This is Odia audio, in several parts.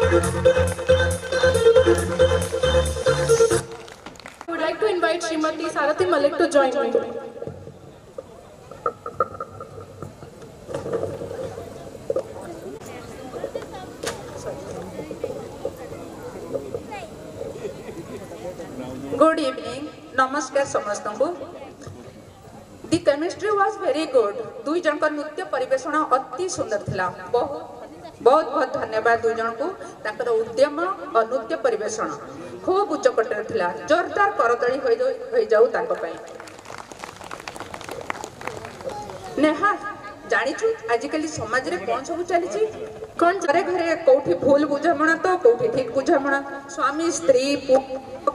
would like to invite Srimati Sarathi Malik to join me. Good evening, नमस्कार समस्त को। The chemistry was very good. दुई जन का नृत्य परिवेषण अति सुंदर थिला। बहुत बहुत धन्यवाद दुई जन को ताकर उद्यम और नृत्य परिवेषण खूब उच्च कोटर थिला। जोरदार करताली होई जाऊ ताको पई। नेहा जानिछु आजिकली समाज रे कोन सब चली छी कोन घरे घरे कोठी भूल बुझामणा तो कोठी ठीक बुझामणा स्वामी स्त्री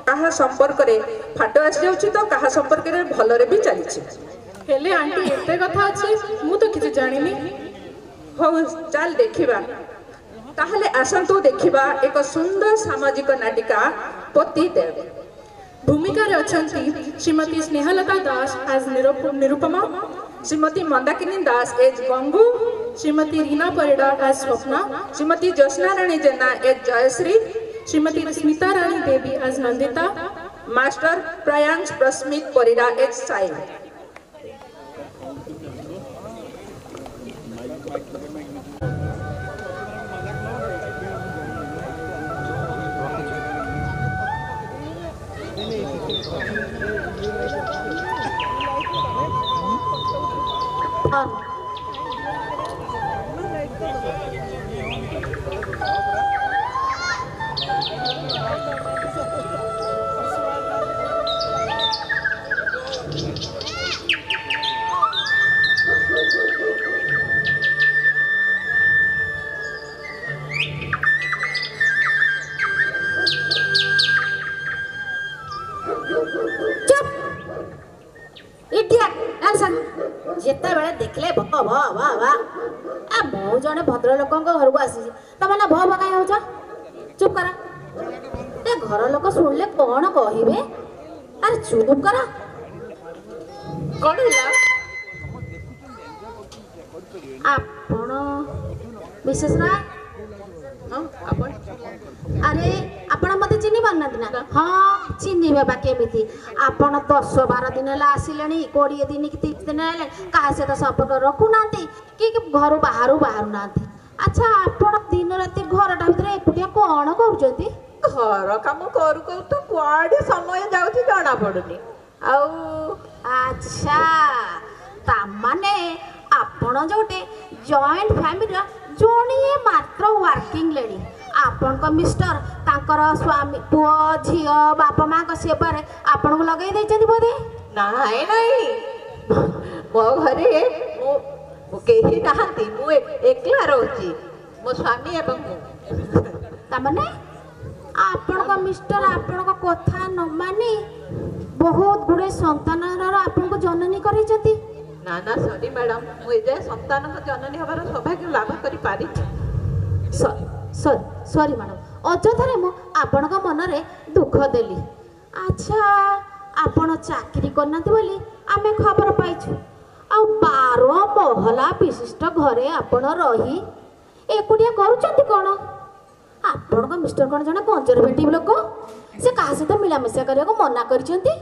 कहा संपर्क रे फाटो आसी जाउछि तो कहा संपर्क रे भलो रे भी चली छी हेले आंटी एते कथा अछि मु तो किछ जानिनी हो चल देखिबा ताहले आसंतु देखिबा एक सुंदर सामाजिक नाटिका पति देव भूमिका रे अछंती Shrimati Snehalata Das as Nirupama Shrimati Mandakini Das as Gangu Shrimati Reena Parida as Swapna Shrimati Jyotsna Rani Jena as Jayashree Shrimati Smita Rani Devi as Nandita master Prayansh Prasmit Parida as Sai जड़े भद्र लोक घर को आसी तमें भ भ कहीं हो चुप करा ए घर लोक शुणिले कौन कहे अरे चुप करा कौन आपण मिसेस राय अरे आपण मत चिन्ह पारना ना हाँ चिन्ह केमी आपण 10-12 दिन आसिले 20 दिन कि 30 दिन है क्या सहित संपर्क रखुना कि घर बाहर बाहर ना अच्छा आपण दिन राति घर भर एकुटिया कौन कर घर कम करू करू तो कुआडे समय जाउछि जाना पड़ुनी अच्छा तामाने आपण जोटे जॉइंट फैमिली जोड़िए मात्र वर्किंग लेडी आपण को मिस्टर तांकर स्वामी पुओ झियो बापा माँ को सेवा आपण को लगे देचंदी बोधे नाई नाई मो घरे मो केही नहांती मु एकला रहउछि मो स्वामी एवं मु तामाने आपण को मिस्टर आपण को कथा न मानी बहुत गुडे संतान आपण को जननी करिसंती ना ना सॉरी मैडम मु एजे संतान को जननी हबार सौभाग्य लाभ करि पारि सॉरी मैडम अजथारे मु आपण का मन रे दुख देली अच्छा आपण चाकरी करनाते बोली आमे खबर पाइछु आ 12 महला विशिष्ट घरे आपण रही एकुटिया करूचंती कोन आपण का मिस्टर कोन जने कंजर्वेटिव लोक से कहा से तो मिलामिशा करिया को मना करिसंती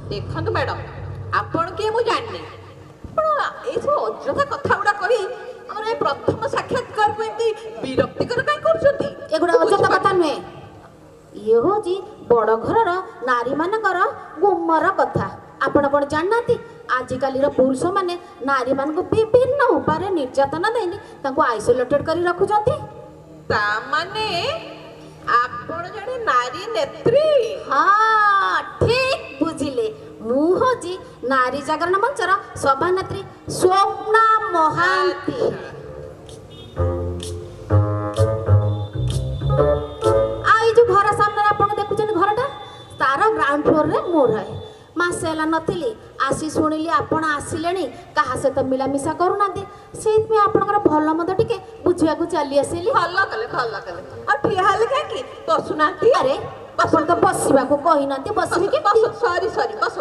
देखंतु मैडम आपण के मु जाननी पण ए सब अजथा कथा उडा कहि हमरे प्रथम साक्षात्कार को एंती विरक्तिकर काई करछंती एगुडा अजथा कथा नुए ये हो जी बड़ घर नारी मानकर गुमर कथा आपण कोन जाननाती आजिकाली पुरुष माने नारी मान को विभिन्न उपाय निर्यातना देनी तांको आइसोलेटेड करी रखुचंती ता माने आपण जने नारी नेत्री हाँ ठीक बुझिले मु होजी नारी जागरण मंचर सभानेत्री स्वप्ना महांती आई जो घर सामने आपण देखुचन घरटा तार ग्राउंड फ्लोर रे मोर है मासेला नथिली आसी सुनिली आपण आसिलेनी कहा से तो मिलामिशा करूनांती सेत में आपनकर भलो मद टिके बुझिया को चली आसिली भलो कले आ ठियाले का की बसुनांती अरे आपण तो बसिबा को कहिनांती बसिबे के सॉरी बस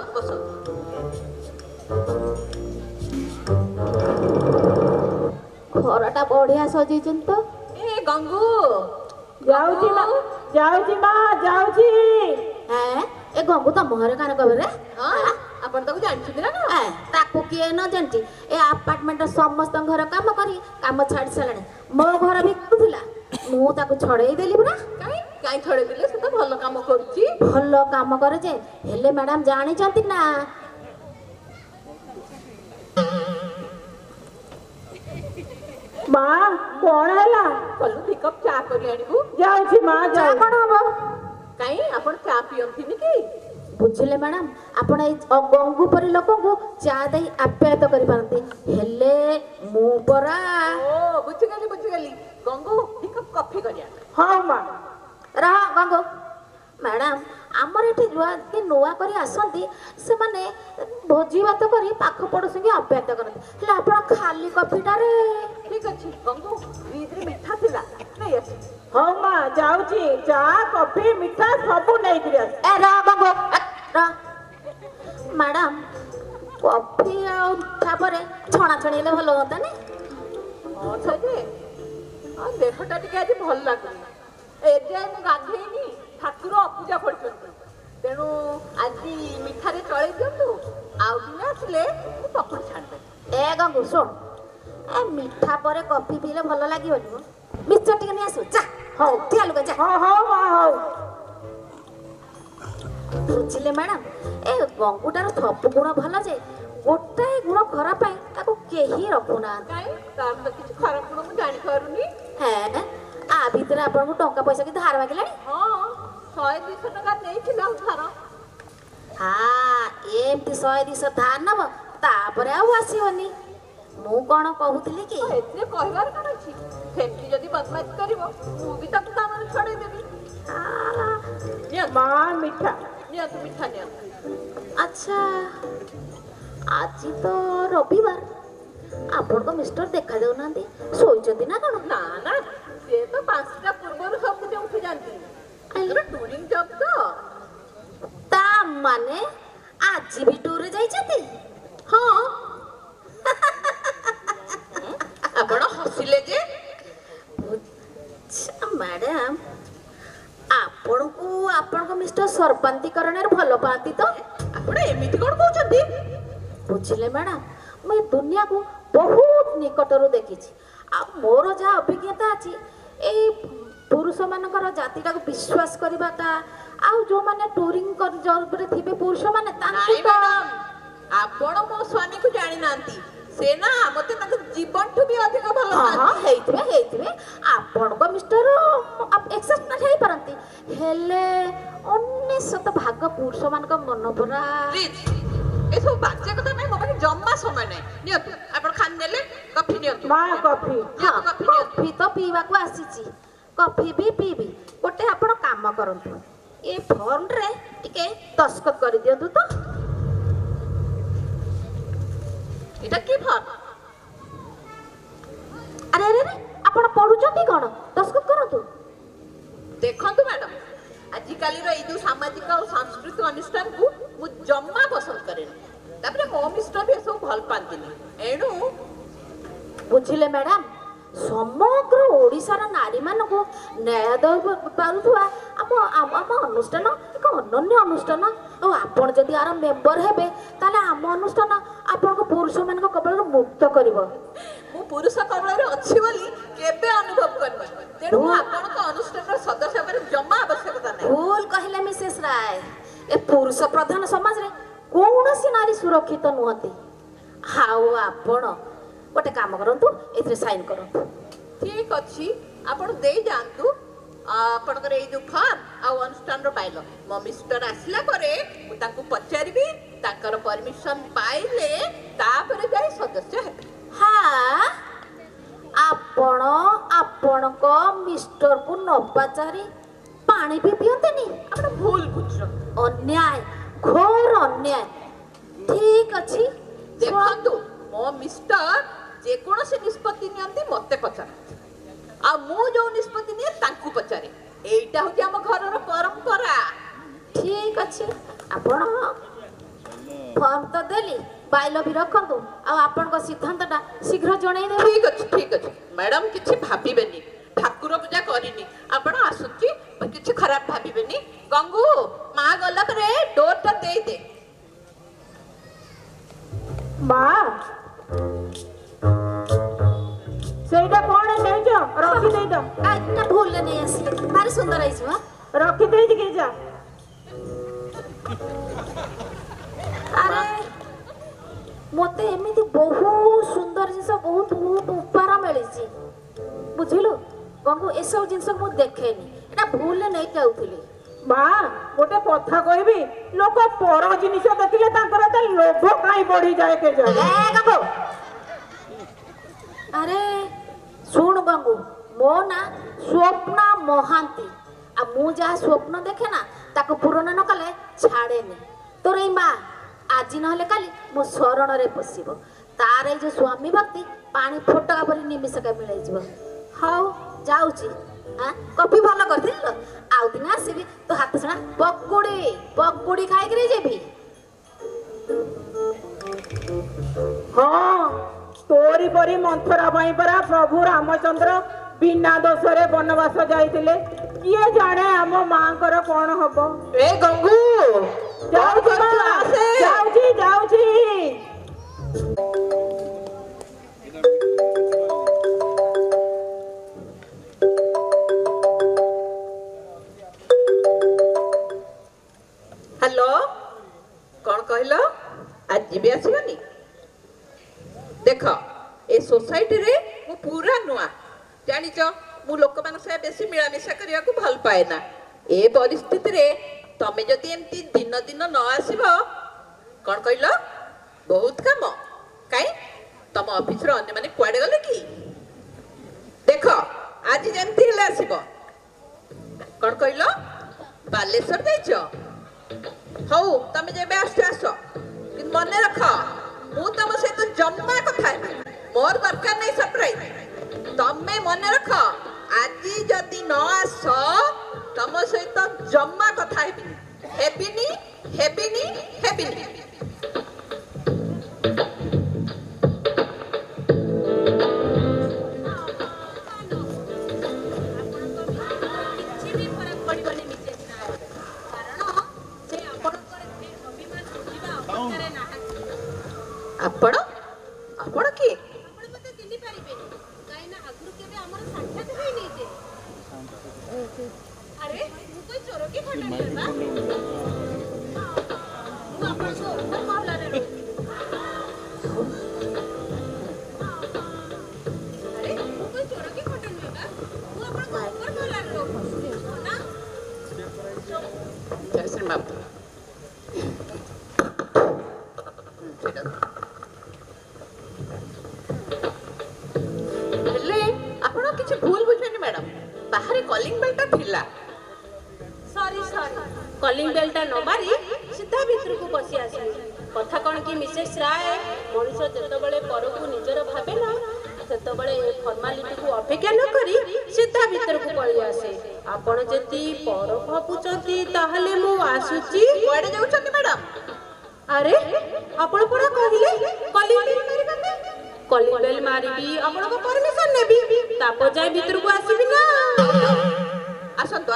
घरटा बढ़िया सजेचन तो ए गंगू ଯାଉଛି ମା ଯାଉଛି ମା ଯାଉଛି। ଏ ଗଙ୍ଗୁ ତମ ଘରେ କାଣ କବରେ? ହଁ ଆପଣ ତାକୁ ଜାଣିଛନ୍ତି ନା କଣ? ତାକୁ କିଏ ନ ଜାଣିଛି? ଏ ଆପାର୍ଟମେଣ୍ଟ ସମସ୍ତଙ୍କ ଘର କାମ କରି କାମ ଛାଡ଼ି ସାରିଲାଣି। ମୋ ଘର ବିକୁଥିଲା, ମୁଁ ତାକୁ ଛଡ଼େଇ ଦେଲି ପୁରା। କାଇଁ ଛଡେଇ ଦେଲେ? ସେ ତ ଭଲ କାମ କରୁଛି। ଭଲ କାମ କରେ ଯେ, ହେଲେ ମ୍ୟାଡାମ ଜାଣିଛନ୍ତି ନା ମା କଣ ହେଲା? କଲୁ 2 କପ୍ ଚା କରି ଆଣିବୁ। ଯାଉଛି ମା ଚା ଯାଉଛି। କଣ ହବ? କାଇଁ ଆପଣ ଚା ପିଅନ୍ତିନି କି? ବୁଝିଲେ ମ୍ୟାଡାମ, ଆପଣ ଏଇ ଗଙ୍ଗୁ ପରି ଲୋକଙ୍କୁ ଚା ଦେଇ ଆପ୍ୟାୟିତ କରିପାରନ୍ତି, ହେଲେ ମୁଁ ପରା। ଓ ବୁଝିଗଲି। ଗଙ୍ଗୁ 2 କପ୍ କଫି କରି ଆଣ। ହଁ ମା। ରହ ଗଙ୍ଗୁ। ମ୍ୟାଡାମ, ଆମର ଏଠି ନୂଆ କରି ଆସନ୍ତି, ସେମାନେ ଭୋଜି ଭାତ କରି ପାଖ ପଡ଼ୋଶୀଙ୍କୁ ଆପ୍ୟାୟିତ କରନ୍ତି, ହେଲେ ଆପଣ ଖାଲି କଫିଟାରେ। ଠିକ ଅଛି ଗଙ୍ଗୁ, ଫ୍ରିଜରେ ମିଠା ଥିଲା ନେଇ ଆସ। ହଉ ମା ଯାଉଛି। ଚା କଫି ମିଠା ସବୁ ନେଇକିରି ଆସ। ରହ ଗଙ୍ଗୁ, ରହ। ମ୍ୟାଡାମ, କଫି ଆଉ ମିଠା ପରେ ଛଣାଛଣି ହେଲେ ଭଲ ହୁଅନ୍ତାନି? ହଁ ଯେ ଦେହଟା ଟିକେ ଆଜି ଭଲ ଲାଗୁନି। ଏଯାଏ ମୁଁ ଗାଧେଇନି, ଠାକୁର ଅପୂଜା ପଡ଼ିଛନ୍ତି। ତେଣୁ ଆଜି ମିଠାରେ ଚଳେଇ ଦିଅନ୍ତୁ, ଆଉ ଦିନେ ଆସିଲେ ମୁଁ ପକୁଡ଼ି ଛାଣିଦେବି। ଏ ଗଙ୍ଗୁ ଶୁଣ, ଏ ମିଠା ପରେ କଫି ପିଇଲେ ଭଲ ଲାଗିବନି ମ। ମିକ୍ସଚର ଟିକେ ନେଇ ଆସିବୁ, ଯା। ହଉ ଠିଆ ଲୁକା ଯା। ହଉ ମା ହଉ। ବୁଝିଲେ ମ୍ୟାଡାମ, ଏ ଗଙ୍ଗୁଟାର ସବୁ ଗୁଣ ଭଲ ଯେ, ଗୋଟାଏ ଗୁଣ ଖରାପ ପାଇଁ ତାକୁ କେହି ରଖୁନାହାନ୍ତି। କାଇଁ ତାର ତ କିଛି ଖରାପ ଗୁଣ ମୁଁ ଜାଣିପାରୁନି। ହେଁ, ଆ ଭିତରେ ଆପଣଙ୍କୁ ଟଙ୍କା ପଇସା କି ଧାର ମାଗିଲାଣି? ହଁ 100-200 ଟଙ୍କା ନେଇଥିଲା ଉଧାର। ଏମିତି 100-200 ଧାର ନବ, ତାପରେ ଆଉ ଆସିବନି। ମୁଁ କଣ କହୁଥିଲି କି, ଏଥିରେ କହିବାର କଣ ଅଛି? ସେମିତି ଯଦି ବଦମାସି କରିବ, ମୁଁ ବି ତାକୁ କାମରେ ଛଡେଇ ଦେବି। ମା ମିଠା ନିଅନ୍ତୁ ମିଠା ନିଅନ୍ତୁ। ଆଚ୍ଛା, ଆଜି ତ ରବିବାର, ଆପଣଙ୍କ ମିଷ୍ଟର ଦେଖା ଯାଉନାହାନ୍ତି, ଶୋଇଛନ୍ତି ନା କଣ? ନା ସେ ତ 5ଟା ପୂର୍ବରୁ ସବୁଦିନ ଉଠି ଯାଆନ୍ତି। ତାଙ୍କର ଟୁରିଂ ଜବ୍ ତ। ତା ମାନେ ଆଜି ବି ଟୁରରେ ଯାଇଛନ୍ତି? ହଁ। ଆପଣ ହସିଲେ ଯେ? ମ୍ୟାଡାମ, ଆପଣଙ୍କୁ ଆପଣଙ୍କ ମିଷ୍ଟର ସର୍ବାନ୍ତୀକରଣରେ ଭଲ ପାଆନ୍ତି ତ? ଆପଣ ଏମିତି କଣ କହୁଛନ୍ତି? ବୁଝିଲେ ମ୍ୟାଡାମ, ମୁଁ ଏ ଦୁନିଆକୁ ବହୁତ ନିକଟରୁ ଦେଖିଛି, ଆଉ ମୋର ଯାହା ଅଭିଜ୍ଞତା ଅଛି, ଏଇ ପୁରୁଷମାନଙ୍କର ଜାତିଟାକୁ ବିଶ୍ୱାସ କରିବାଟା, ଆଉ ଯୋଉମାନେ ଟୁରିଂ ଜବରେ ଥିବେ ପୁରୁଷମାନେ, ତାଙ୍କୁ ନାଇଁ ମ୍ୟାଡାମ, ଆପଣ ମୋ ସ୍ୱାମୀକୁ ଜାଣିନାହାନ୍ତି। ସେ ନା ମତେ ତାଙ୍କ ଜୀବନଠୁ ବି ଅଧିକ ଭଲ ପାଆନ୍ତି। ହେଇଥିବେ ଆପଣଙ୍କ ମିଷ୍ଟର ଏକ୍ସେପ୍ସନାଲ ହେଇପାରନ୍ତି, ହେଲେ 99% ପୁରୁଷମାନଙ୍କ ମନ ପରା। ପ୍ଲିଜ ଏସବୁ ବାଜେ କଥା ପାଇଁ ମୋ ପାଖେ ଜମା ସମୟ ନାହିଁ। ନିଅନ୍ତୁ, ଆପଣ ଖାଲି ନେଲେ କଫି ନିଅନ୍ତୁ। ମା କଫି। ନିଅନ୍ତୁ କଫି ନିଅନ୍ତୁ। କଫି ତ ପିଇବାକୁ ଆସିଛି, କଫି ବି ପିଇବି। ଗୋଟେ ଆପଣ କାମ କରନ୍ତୁ, ଏ ଫର୍ମରେ ଟିକେ ଦସ୍ତଖତ କରିଦିଅନ୍ତୁ ତ। ଏଟା କି ଫର୍ମ? ଆରେ ଆପଣ ପଢୁଛନ୍ତି କଣ? ଦସ୍ତଖତ କରନ୍ତୁ। ଦେଖନ୍ତୁ ମ୍ୟାଡାମ, ଆଜିକାଲିର ଏଇ ଯୋଉ ସାମାଜିକ ଆଉ ସାଂସ୍କୃତିକ ଅନୁଷ୍ଠାନକୁ ମୁଁ ଜମା ପସନ୍ଦ କରେନି। ତାପରେ ମୋ ମିଷ୍ଟର ବି ଏସବୁ ଭଲ ପାଆନ୍ତିନି। ଏଣୁ ବୁଝିଲେ ମ୍ୟାଡାମ, ସମଗ୍ର ଓଡ଼ିଶାର ନାରୀମାନଙ୍କୁ ନ୍ୟାୟ ଦେଉପାରୁଥିବା ଆମ ଅନୁଷ୍ଠାନ ଏକ ଅନନ୍ୟ ଅନୁଷ୍ଠାନ, ଆଉ ଆପଣ ଯଦି ଆର ମେମ୍ବର ହେବେ, ତାହେଲେ ଆମ ଅନୁଷ୍ଠାନ ଆପଣଙ୍କୁ ପୁରୁଷମାନଙ୍କ କବଳରୁ ମୁକ୍ତ କରିବ। ମୁଁ ପୁରୁଷ କବଳରେ ଅଛି ବୋଲି କେବେ ଅନୁଭବ କରିନି। ତେଣୁ ମୁଁ ଆପଣଙ୍କ ଅନୁଷ୍ଠାନର ସଦସ୍ୟ ହେବାର ଜମା ଆବଶ୍ୟକତା ନାହିଁ। ଭୁଲ କହିଲେ ମିସେସ ରାୟ, ଏ ପୁରୁଷ ପ୍ରଧାନ ସମାଜରେ କୌଣସି ନାରୀ ସୁରକ୍ଷିତ ନୁହନ୍ତି। ଆଉ ଆପଣ ଗୋଟେ କାମ କରନ୍ତୁ, ଏଥିରେ ସାଇନ୍ କରନ୍ତୁ। ଠିକ ଅଛି, ଆପଣ ଦେଇ ଯାଆନ୍ତୁ ଆପଣଙ୍କର ଏଇ ଯୋଉ ଫର୍ମ ଆଉ ଅନୁଷ୍ଠାନର ବାଇଲ। ମୋ ମିଷ୍ଟର ଆସିଲା ପରେ ମୁଁ ତାଙ୍କୁ ପଚାରିବି, ତାଙ୍କର ପରମିଶନ ପାଇଲେ ତାପରେ ଯାଇ ସଦସ୍ୟ ହେବେ। ଆପଣ ଆପଣଙ୍କ ମିଷ୍ଟରକୁ ନ ପଚାରି ପାଣି ବି ପିଅନ୍ତିନି? ଆପଣ ଭୁଲ ବୁଝୁଛନ୍ତି। ଅନ୍ୟାୟ, ଘୋର ଅନ୍ୟାୟ। ଠିକ ଅଛି, ଦେଖନ୍ତୁ, ମୋ ମିଷ୍ଟର ଯେକୌଣସି ନିଷ୍ପତ୍ତି ନିଅନ୍ତି ମତେ ପଚାରନ୍ତି, ଆଉ ମୁଁ ଯୋଉ ନିଷ୍ପତ୍ତି ନିଏ ତାଙ୍କୁ ପଚାରେ। ଏଇଟା ହଉଛି ଆମ ଘରର ପରମ୍ପରା। ଠିକ ଅଛି, ଆପଣ ଫର୍ମ ତ ଦେଲି, ବାଇଲ ବି ରଖନ୍ତୁ, ଆଉ ଆପଣଙ୍କ ସିଦ୍ଧାନ୍ତଟା ଶୀଘ୍ର ଜଣେଇଦେବେ। ଠିକ ଅଛି ମ୍ୟାଡାମ, କିଛି ଭାବିବେନି, ଠାକୁର ପୂଜା କରିନି, ଆପଣ ଆସନ୍ତୁ। ସେଇଟା କଣ ନେଇଛ ରଖିଦେଇଛ ଏଟା ଭୁଲରେ ନେଇ ଆସିଲି ଭାରି ସୁନ୍ଦର ହେଇଯିବ ରଖିଦେଇଛି କି ଯା ଆରେ ମତେ ଏମିତି ବହୁତ ସୁନ୍ଦର ଜିନିଷ ବହୁତ ବହୁତ ଉପହାର ମିଳିଛି ବୁଝିଲୁ ଗଙ୍ଗୁ ଏସବୁ ଜିନିଷ ମୁଁ ଦେଖେନି ଏଟା ଭୁଲରେ ନେଇକି ଆଉଥିଲି ମା ଗୋଟେ କଥା କହିବି ଲୋକ ପର ଜିନିଷ ଦେଖିଲେ ତାଙ୍କର ଏତେ ଲୋଭ କାହିଁ ବଢିଯାଏ କେଜାଣି ଗଙ୍ଗୁ ଆରେ ଶୁଣ ଗଙ୍ଗୁ ମୋ ନା ସ୍ୱପ୍ନା ମହାନ୍ତି ଆଉ ମୁଁ ଯାହା ସ୍ୱପ୍ନ ଦେଖେ ନା ତାକୁ ପୂରଣ ନ କଲେ ଛାଡ଼େନି ତୋର ଏଇ ମା ଆଜି ନହେଲେ କାଲି ମୋ ଶରଣରେ ପଶିବ ତାର ଏଇ ଯୋଉ ସ୍ୱାମୀ ଭକ୍ତି ପାଣି ଫୋଟକା ପରି ନିମିଷକେ ମିଳେଇଯିବ ହଉ ଯାଉଛି କଫି ଭଲ କରିଥିଲି ତ ଆଉ ଦିନ ଆସିବି ତୋ ହାତ ଛଣା ପକୁଡ଼ି ଖାଇକିରି ଯିବି ହଁ ତୋରି ପରି ମନ୍ଥରା ପାଇଁ ପରା ପ୍ରଭୁ ରାମଚନ୍ଦ୍ର ବିନା ଦୋଷରେ ବନବାସ ଯାଇଥିଲେ କିଏ ଜାଣେ ଆମ ମାଙ୍କର କଣ ହବ ଏ ଗଙ୍ଗୁ ଯାଉଛି ମା, ଯାଉଛି हेलो कौन कहल आज भी आसबनी देख ए सोसाइटी रे मु पूरा नुआ जानिच मु लोक मान से बेसी मिलामिशा करने को भल पाए ना ए परिस्थिति रे तमे जदि एमती दिन दिन न आसीब कौन कहल बहुत काम काई तम ऑफिस रो अन्य माने कुआडे गले कि देख आज जेमती हेले आसीब कौन कहल बालेश्वर जाइछ हौ तमे जेबे आस्ते आसो कि मन रख मु तम सहित जम्मा कथा मोर दरकार नहीं सरप्राइज तमे मन रख आज जदि न आस तम सहित जम्मा कथा हेबिनी आपण आपण की आपण मते चिन्हि पारिबेनी काई ना आगुरु केबे हमर साक्षात होई नै जे अरे मु कोई चोर की खंडनी बा मु आपण को ऊपर महला रे अरे मु कोई चोर की खंडनी बा मु आपण को ऊपर महला रे ना जय श्री मां बाहर कॉलिंग बेलटा थिला सॉरी कॉलिंग बेलटा न मारी सीधा भीतर को बसी आसी कथा कोन कि मिसेस राय मनुष्य जेतबेले परकु निजर भाबे ना सेतबेले फॉर्मालिटी को अपेक्षा न करी सीधा भीतर को पळी आसे आपण जति पर भाबुचंती ताहले मु आसुची कुआडे जाउछंती मैडम अरे आपण पूरा कहिले कॉलिंग बेल मारिबा पे कॉलिंग बेल मारिबी आपण को परमिशन नेबी ताप जाय भीतर को आसीबी ना आसंतु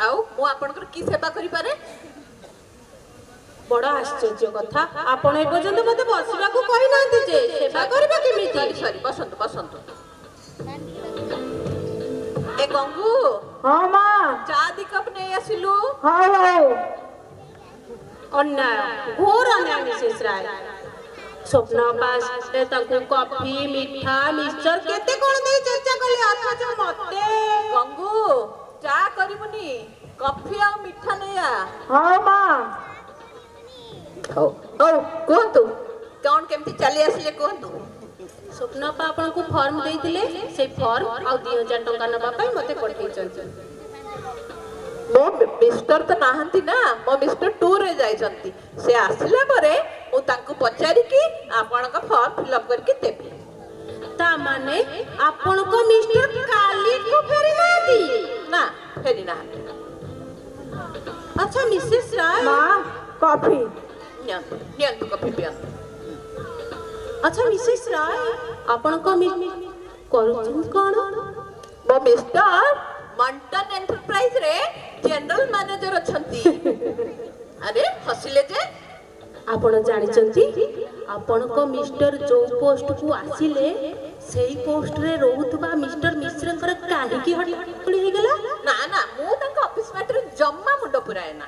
आउ मु आपनकर की सेवा करि पारे बड़ा आश्चर्य कथा आपण ए पर्यंत मते बसिबा को कहि नांती जे सेवा करबा केमिति सॉरी बसंतु ए गंगू हाँ माँ चा दी कप नहीं आसिलु हाँ अन्याय घोर अन्याय मिसेस राय स्वप्न पास कॉफी मिठा मिक्सचर केते कोन दे चर्चा कले अथच मते गंगू चा करिमुनी कॉफी आ मिठा नहीं आ हाँ माँ ओ कोहतु कौन केमती चली आसिले कोहतु स्वप्न पा आपन को फॉर्म देइतिले से फॉर्म आ 2000 टका नबा पई मते पठेइ चंती मो मिस्टर तो नाहंती ना मो मिस्टर टूर रे जाई चंती से आसिला परे मु तांको पचारी की आपन का फॉर्म फिल अप करके देबी ता माने आपन को मिस्टर काली को फेरी नादी ना फेरी ना अच्छा मिसेस राय माँ कॉफी नियंतु कॉफी पियन अच्छा मिसेस राय आपन को करू कोन मो मिस्टर मंटन एंटरप्राइज रे जनरल मैनेजर अछंती अरे हसिले जे आपण जानिचंती ଆପଣଙ୍କ ମିଷ୍ଟର ଯୋଉ ପୋଷ୍ଟକୁ ଆସିଲେ ସେଇ ପୋଷ୍ଟରେ ରହୁଥିବା ମିଷ୍ଟର ମିଶ୍ରଙ୍କର କାହିଁକି ହଳି ହେଇଗଲା? ନା ନା ମୁଁ ତାଙ୍କ ଅଫିସ ମ୍ୟାଟରେ ଜମା ମୁଣ୍ଡ ପୁରାଏ ନା।